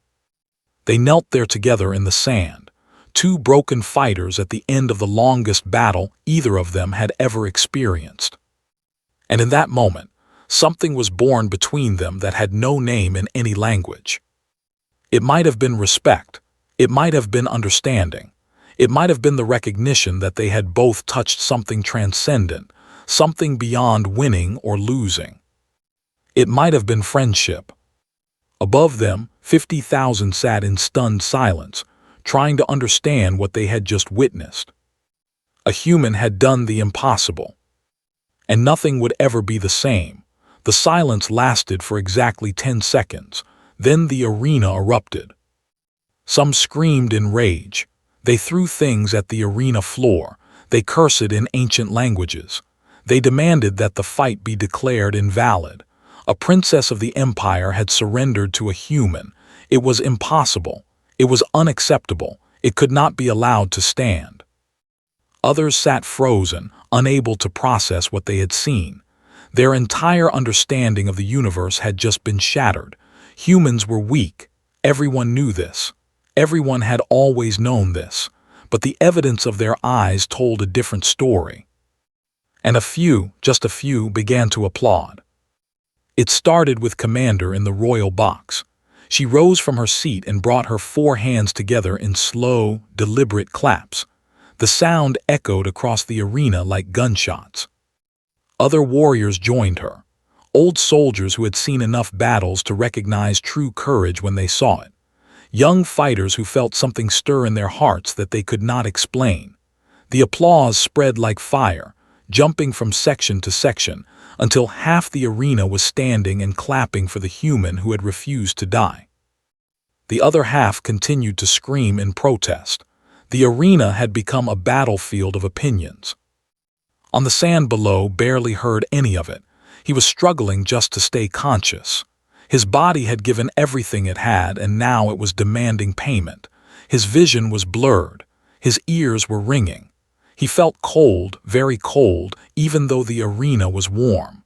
They knelt there together in the sand, two broken fighters at the end of the longest battle either of them had ever experienced. And in that moment, something was born between them that had no name in any language. It might have been respect. It might have been understanding. It might have been the recognition that they had both touched something transcendent, something beyond winning or losing. It might have been friendship. Above them, 50,000 sat in stunned silence, trying to understand what they had just witnessed. A human had done the impossible. And nothing would ever be the same. The silence lasted for exactly 10 seconds. Then the arena erupted. Some screamed in rage. They threw things at the arena floor. They cursed in ancient languages. They demanded that the fight be declared invalid. A princess of the empire had surrendered to a human. It was impossible. It was unacceptable. It could not be allowed to stand. Others sat frozen, unable to process what they had seen. Their entire understanding of the universe had just been shattered. Humans were weak. Everyone knew this. Everyone had always known this. But the evidence of their eyes told a different story. And a few, just a few, began to applaud. It started with Commander in the royal box. She rose from her seat and brought her 4 hands together in slow, deliberate claps. The sound echoed across the arena like gunshots. Other warriors joined her, old soldiers who had seen enough battles to recognize true courage when they saw it, young fighters who felt something stir in their hearts that they could not explain. The applause spread like fire, jumping from section to section, until half the arena was standing and clapping for the human who had refused to die. The other half continued to scream in protest. The arena had become a battlefield of opinions. On the sand below, barely heard any of it. He was struggling just to stay conscious. His body had given everything it had, and now it was demanding payment. His vision was blurred. His ears were ringing. He felt cold, very cold, even though the arena was warm.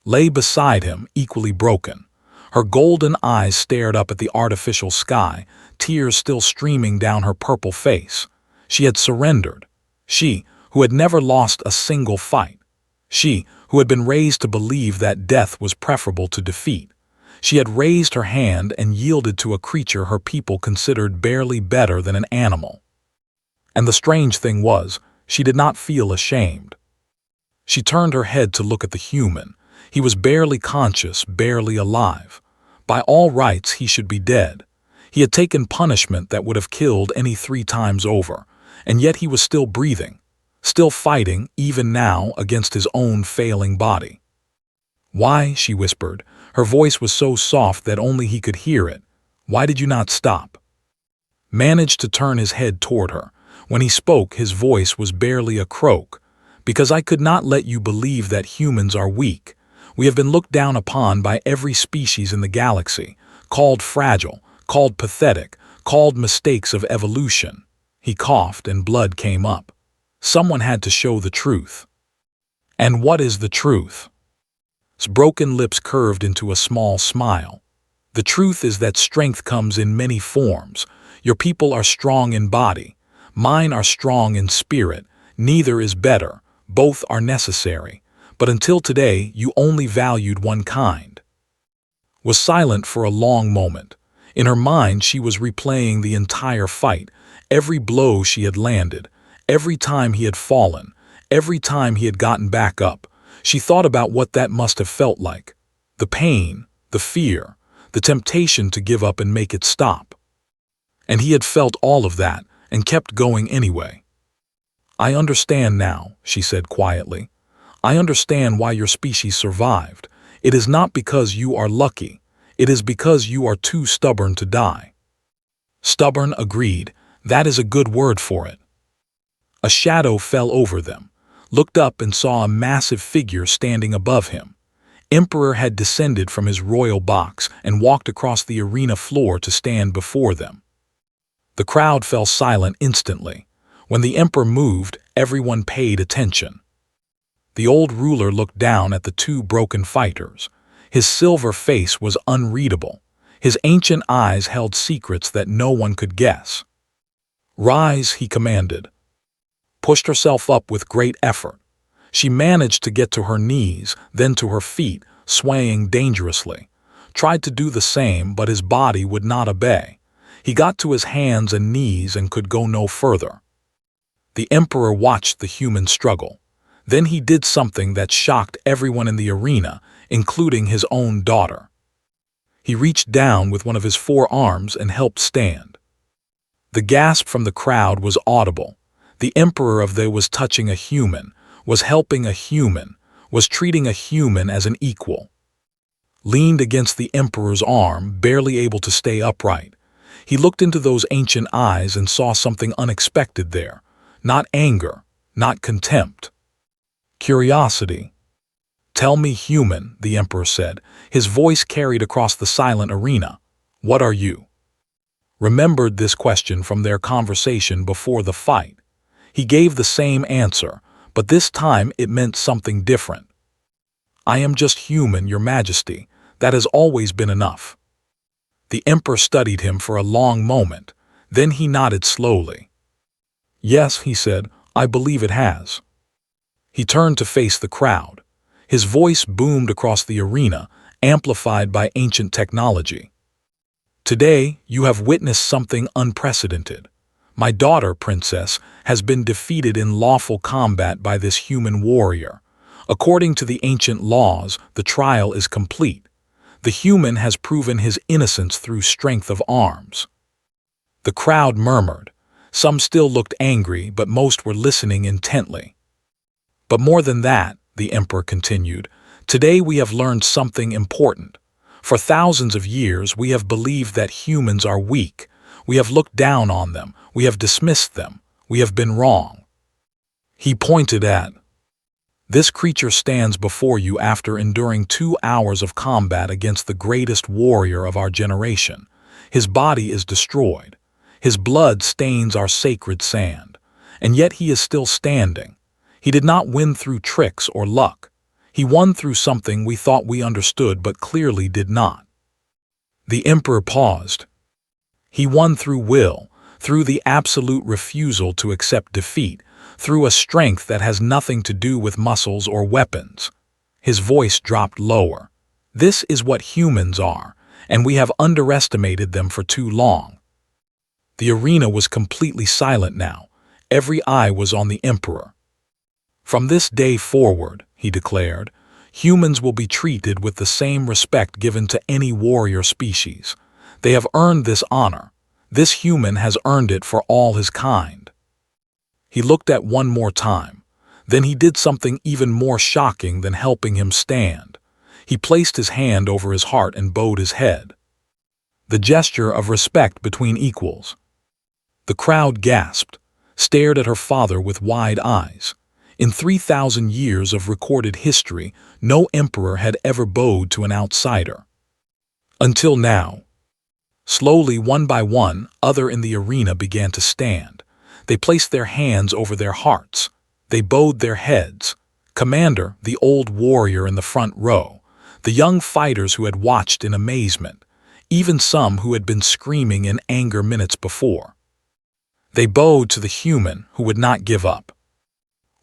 Lay beside him, equally broken. Her golden eyes stared up at the artificial sky, tears still streaming down her purple face. She had surrendered. She, who had never lost a single fight. She, who had been raised to believe that death was preferable to defeat. She had raised her hand and yielded to a creature her people considered barely better than an animal. And the strange thing was, she did not feel ashamed. She turned her head to look at the human. He was barely conscious, barely alive. By all rights, he should be dead. He had taken punishment that would have killed any 3 times over, and yet he was still breathing, still fighting, even now, against his own failing body. "Why," she whispered, her voice was so soft that only he could hear it, "why did you not stop?" Managed to turn his head toward her. When he spoke, his voice was barely a croak. "Because I could not let you believe that humans are weak. We have been looked down upon by every species in the galaxy, called fragile, called pathetic, called mistakes of evolution." He coughed and blood came up. Someone had to show the truth. And what is the truth? His broken lips curved into a small smile. The truth is that strength comes in many forms. Your people are strong in body. Mine are strong in spirit. Neither is better. Both are necessary. But until today, you only valued one kind. Was silent for a long moment. In her mind, she was replaying the entire fight, every blow she had landed, every time he had fallen, every time he had gotten back up. She thought about what that must have felt like. The pain, the fear, the temptation to give up and make it stop. And he had felt all of that and kept going anyway. "I understand now," she said quietly. "I understand why your species survived. It is not because you are lucky. It is because you are too stubborn to die." Stubborn, agreed. That is a good word for it. A shadow fell over them. Looked up and saw a massive figure standing above him. Emperor had descended from his royal box and walked across the arena floor to stand before them. The crowd fell silent instantly. When the emperor moved, everyone paid attention. The old ruler looked down at the 2 broken fighters. His silver face was unreadable. His ancient eyes held secrets that no one could guess. "Rise," he commanded. Pushed herself up with great effort. She managed to get to her knees, then to her feet, swaying dangerously. Tried to do the same, but his body would not obey. He got to his hands and knees and could go no further. The emperor watched the human struggle. Then he did something that shocked everyone in the arena, including his own daughter. He reached down with one of his 4 arms and helped stand. The gasp from the crowd was audible. The emperor of the was touching a human, was helping a human, was treating a human as an equal. Leaned against the emperor's arm, barely able to stay upright. He looked into those ancient eyes and saw something unexpected there. Not anger, not contempt. Curiosity. "Tell me, human," the Emperor said, his voice carried across the silent arena. "What are you?" Remembered this question from their conversation before the fight. He gave the same answer, but this time it meant something different. "I am just human, Your Majesty. That has always been enough." The Emperor studied him for a long moment. Then he nodded slowly. "Yes," he said, "I believe it has." He turned to face the crowd. His voice boomed across the arena, amplified by ancient technology. "Today, you have witnessed something unprecedented. My daughter, Princess, has been defeated in lawful combat by this human warrior. According to the ancient laws, the trial is complete. The human has proven his innocence through strength of arms." The crowd murmured. Some still looked angry, but most were listening intently. "But more than that," the Emperor continued, "today we have learned something important. For thousands of years we have believed that humans are weak. We have looked down on them. We have dismissed them. We have been wrong." He pointed at, "This creature stands before you after enduring 2 hours of combat against the greatest warrior of our generation. His body is destroyed. His blood stains our sacred sand. And yet he is still standing. He did not win through tricks or luck. He won through something we thought we understood but clearly did not." The Emperor paused. "He won through will, through the absolute refusal to accept defeat, through a strength that has nothing to do with muscles or weapons." His voice dropped lower. "This is what humans are, and we have underestimated them for too long." The arena was completely silent now. Every eye was on the Emperor. "From this day forward," he declared, "humans will be treated with the same respect given to any warrior species. They have earned this honor. This human has earned it for all his kind." He looked at one more time. Then he did something even more shocking than helping him stand. He placed his hand over his heart and bowed his head. The gesture of respect between equals. The crowd gasped, stared at her father with wide eyes. In 3,000 years of recorded history, no emperor had ever bowed to an outsider. Until now. Slowly, one by one, others in the arena began to stand. They placed their hands over their hearts. They bowed their heads. Commander, the old warrior in the front row, the young fighters who had watched in amazement, even some who had been screaming in anger minutes before. They bowed to the human who would not give up.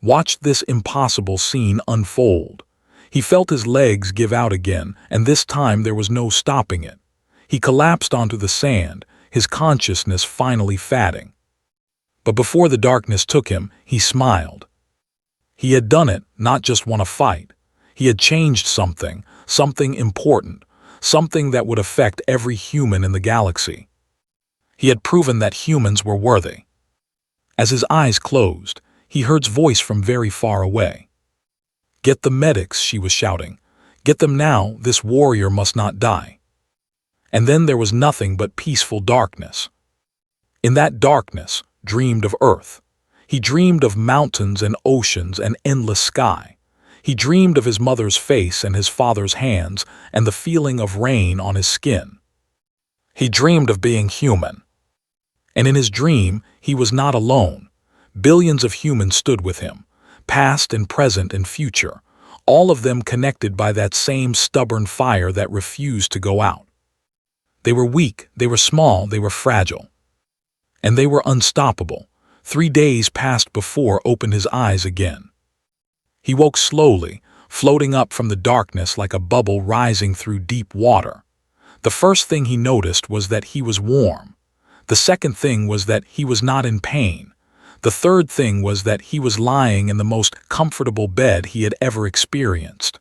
Watched this impossible scene unfold. He felt his legs give out again, and this time there was no stopping it. He collapsed onto the sand, his consciousness finally fading. But before the darkness took him, he smiled. He had done it, not just won a fight. He had changed something, something important, something that would affect every human in the galaxy. He had proven that humans were worthy. As his eyes closed, he heard his voice from very far away. "Get the medics," she was shouting. "Get them now, this warrior must not die." And then there was nothing but peaceful darkness. In that darkness, dreamed of Earth. He dreamed of mountains and oceans and endless sky. He dreamed of his mother's face and his father's hands and the feeling of rain on his skin. He dreamed of being human. And in his dream, he was not alone. Billions of humans stood with him, past and present and future, all of them connected by that same stubborn fire that refused to go out. They were weak, they were small, they were fragile. And they were unstoppable. 3 days passed before opened his eyes again. He woke slowly, floating up from the darkness like a bubble rising through deep water. The first thing he noticed was that he was warm. The second thing was that he was not in pain. The third thing was that he was lying in the most comfortable bed he had ever experienced.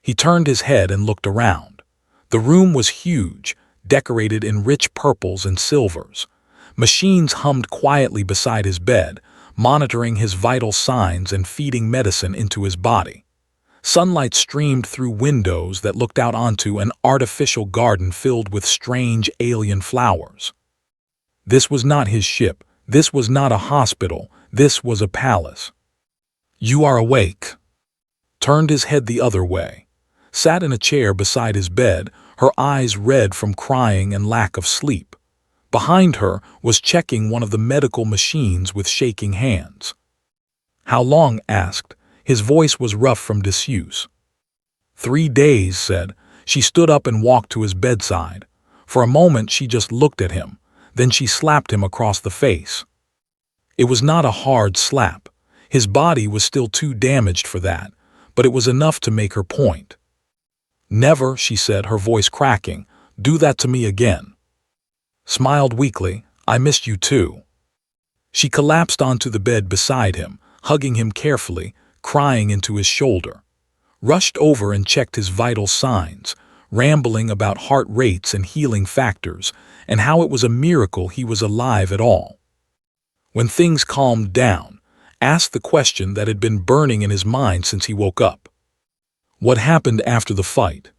He turned his head and looked around. The room was huge, decorated in rich purples and silvers. Machines hummed quietly beside his bed, monitoring his vital signs and feeding medicine into his body. Sunlight streamed through windows that looked out onto an artificial garden filled with strange alien flowers. This was not his ship. This was not a hospital. This was a palace. "You are awake." Turned his head the other way. Sat in a chair beside his bed, her eyes red from crying and lack of sleep. Behind her was checking one of the medical machines with shaking hands. "How long?" asked. His voice was rough from disuse. 3 days, said. She stood up and walked to his bedside. For a moment she just looked at him, then she slapped him across the face. It was not a hard slap. His body was still too damaged for that, but it was enough to make her point. "Never," she said, her voice cracking, "do that to me again." Smiled weakly. "I missed you too." She collapsed onto the bed beside him, hugging him carefully, crying into his shoulder. Rushed over and checked his vital signs, rambling about heart rates and healing factors, and how it was a miracle he was alive at all. When things calmed down, asked the question that had been burning in his mind since he woke up. What happened after the fight?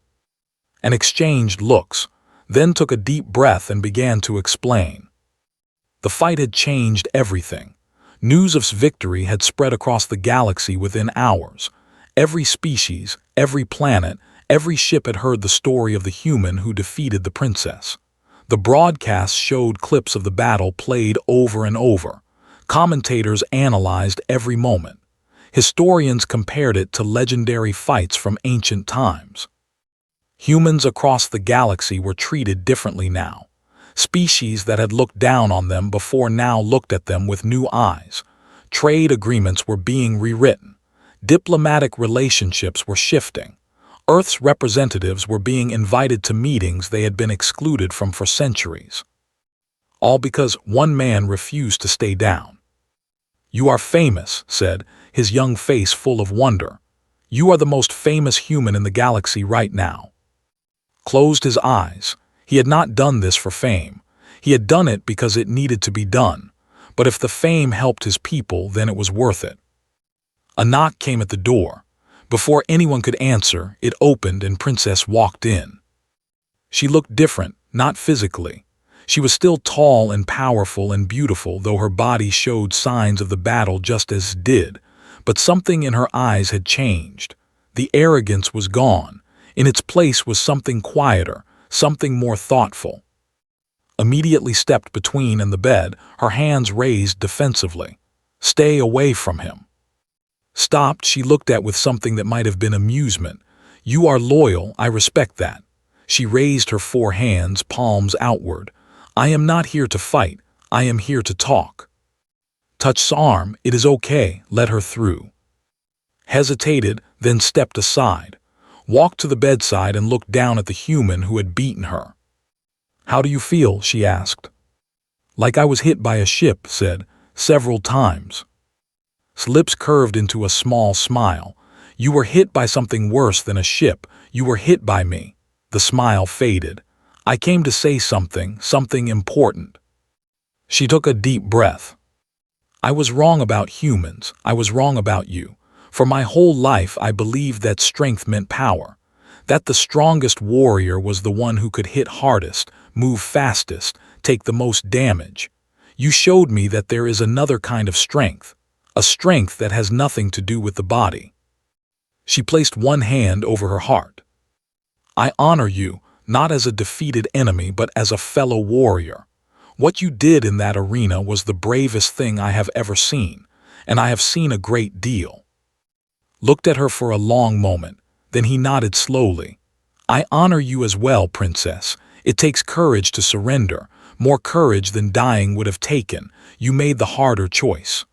And exchanged looks, then took a deep breath and began to explain. The fight had changed everything. News of victory had spread across the galaxy within hours. Every species, every planet, every ship had heard the story of the human who defeated the princess. The broadcasts showed clips of the battle played over and over. Commentators analyzed every moment. Historians compared it to legendary fights from ancient times. Humans across the galaxy were treated differently now. Species that had looked down on them before now looked at them with new eyes. Trade agreements were being rewritten. Diplomatic relationships were shifting. Earth's representatives were being invited to meetings they had been excluded from for centuries. All because one man refused to stay down. "You are famous," said, his young face full of wonder. "You are the most famous human in the galaxy right now." Closed his eyes. He had not done this for fame. He had done it because it needed to be done. But if the fame helped his people, then it was worth it. A knock came at the door. Before anyone could answer, it opened and Princess walked in. She looked different, not physically. She was still tall and powerful and beautiful, though her body showed signs of the battle just as it did. But something in her eyes had changed. The arrogance was gone. In its place was something quieter, something more thoughtful. Immediately stepped between and the bed, her hands raised defensively. "Stay away from him." Stopped, she looked at with something that might have been amusement. "You are loyal, I respect that." She raised her 4 hands, palms outward. "I am not here to fight, I am here to talk." Touched arm. "It is okay, let her through." Hesitated, then stepped aside. Walked to the bedside and looked down at the human who had beaten her. "How do you feel?" she asked. "Like I was hit by a ship," said, "several times." His lips curved into a small smile. "You were hit by something worse than a ship. You were hit by me." The smile faded. "I came to say something important." She took a deep breath. "I was wrong about humans. I was wrong about you. For my whole life I believed that strength meant power. That the strongest warrior was the one who could hit hardest, move fastest, take the most damage. You showed me that there is another kind of strength. A strength that has nothing to do with the body." She placed one hand over her heart. "I honor you, not as a defeated enemy but as a fellow warrior. What you did in that arena was the bravest thing I have ever seen, and I have seen a great deal." Looked at her for a long moment, then he nodded slowly. "I honor you as well, Princess. It takes courage to surrender, more courage than dying would have taken. You made the harder choice."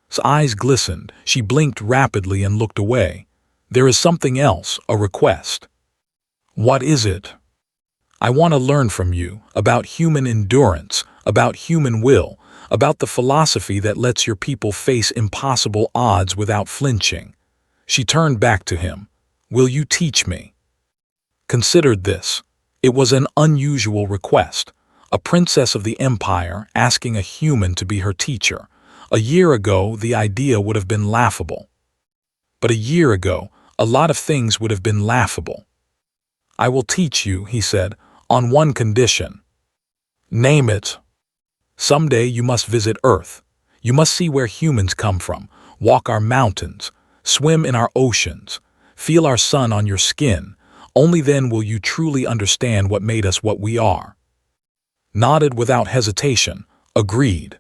His eyes glistened. She blinked rapidly and looked away. "There is something else, a request." "What is it?" "I want to learn from you, about human endurance, about human will, about the philosophy that lets your people face impossible odds without flinching." She turned back to him. "Will you teach me?" Considered this. It was an unusual request. A princess of the empire asking a human to be her teacher. A year ago, the idea would have been laughable. But a year ago, a lot of things would have been laughable. "I will teach you," he said, "on one condition." "Name it." Someday you must visit Earth. You must see where humans come from, walk our mountains, swim in our oceans, feel our sun on your skin. Only then will you truly understand what made us what we are." Nodded without hesitation, agreed.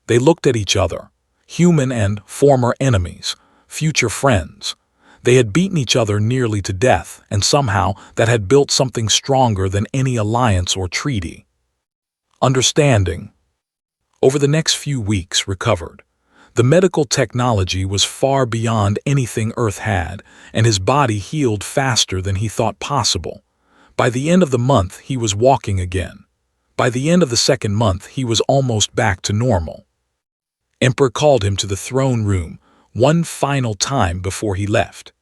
They looked at each other, human and former enemies, future friends. They had beaten each other nearly to death, and somehow that had built something stronger than any alliance or treaty. Understanding. Over the next few weeks, recovered. The medical technology was far beyond anything Earth had, and his body healed faster than he thought possible. By the end of the month, he was walking again. By the end of the second month, he was almost back to normal. Emperor called him to the throne room one final time before he left.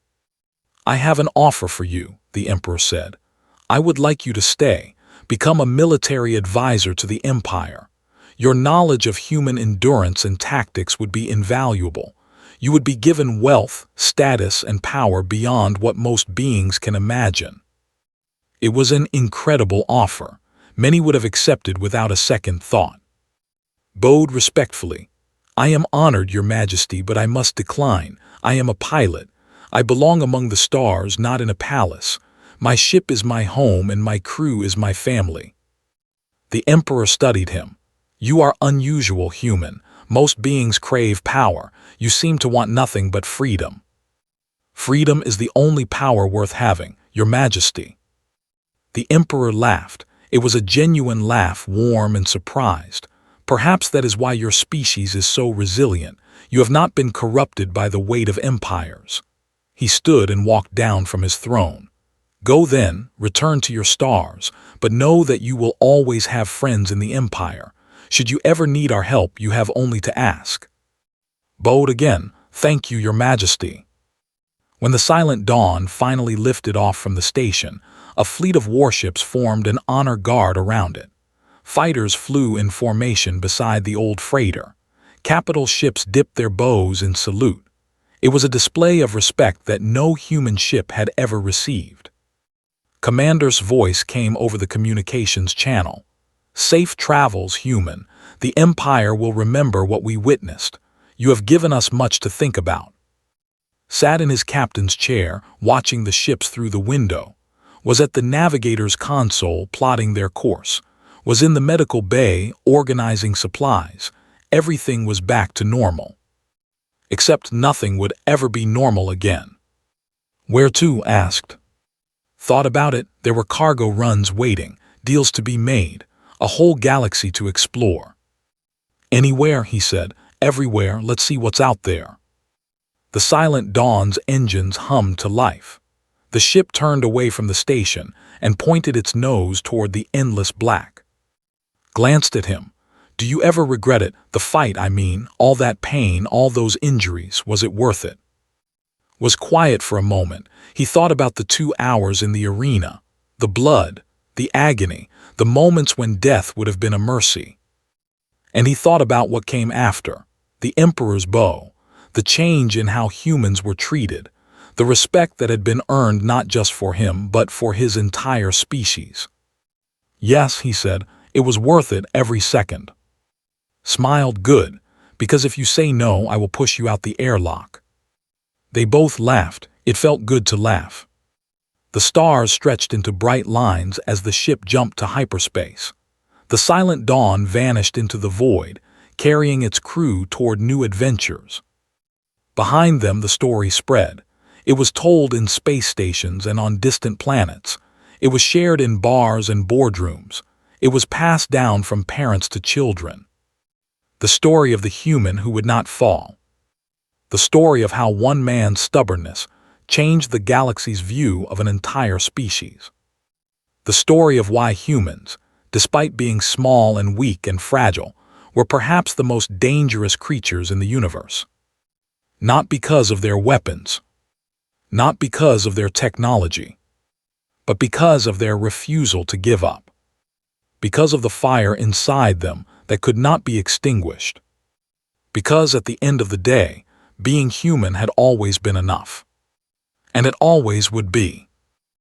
"I have an offer for you," the Emperor said. "I would like you to stay, become a military advisor to the Empire. Your knowledge of human endurance and tactics would be invaluable. You would be given wealth, status, and power beyond what most beings can imagine." It was an incredible offer. Many would have accepted without a second thought. Bowed respectfully. "I am honored, Your Majesty, but I must decline. I am a pilot. I belong among the stars, not in a palace. My ship is my home and my crew is my family." The Emperor studied him. "You are unusual, human. Most beings crave power. You seem to want nothing but freedom." "Freedom is the only power worth having, Your Majesty." The Emperor laughed. It was a genuine laugh, warm and surprised. "Perhaps that is why your species is so resilient. You have not been corrupted by the weight of empires." He stood and walked down from his throne. "Go then, return to your stars, but know that you will always have friends in the Empire. Should you ever need our help, you have only to ask." Bowed again. "Thank you, Your Majesty." When the Silent Dawn finally lifted off from the station, a fleet of warships formed an honor guard around it. Fighters flew in formation beside the old freighter. Capital ships dipped their bows in salute. It was a display of respect that no human ship had ever received. Commander's voice came over the communications channel. "Safe travels, human. The Empire will remember what we witnessed. You have given us much to think about." Sat in his captain's chair, watching the ships through the window. Was at the navigator's console, plotting their course. Was in the medical bay, organizing supplies. Everything was back to normal. Except nothing would ever be normal again. "Where to?" asked. Thought about it. There were cargo runs waiting, deals to be made, a whole galaxy to explore. "Anywhere," he said. "Everywhere. Let's see what's out there." The Silent Dawn's engines hummed to life. The ship turned away from the station and pointed its nose toward the endless black. Glanced at him. "Do you ever regret it? The fight, I mean, all that pain, all those injuries, was it worth it?" Was quiet for a moment. He thought about the 2 hours in the arena, the blood, the agony, the moments when death would have been a mercy. And he thought about what came after, the Emperor's bow, the change in how humans were treated, the respect that had been earned not just for him but for his entire species. "Yes," he said, "it was worth it every second." Smiled. "Good, because if you say no, I will push you out the airlock." They both laughed. It felt good to laugh. The stars stretched into bright lines as the ship jumped to hyperspace. The Silent Dawn vanished into the void, carrying its crew toward new adventures. Behind them the story spread. It was told in space stations and on distant planets. It was shared in bars and boardrooms. It was passed down from parents to children. The story of the human who would not fall. The story of how one man's stubbornness changed the galaxy's view of an entire species. The story of why humans, despite being small and weak and fragile, were perhaps the most dangerous creatures in the universe. Not because of their weapons, not because of their technology, but because of their refusal to give up. Because of the fire inside them that could not be extinguished. Because at the end of the day, being human had always been enough. And it always would be.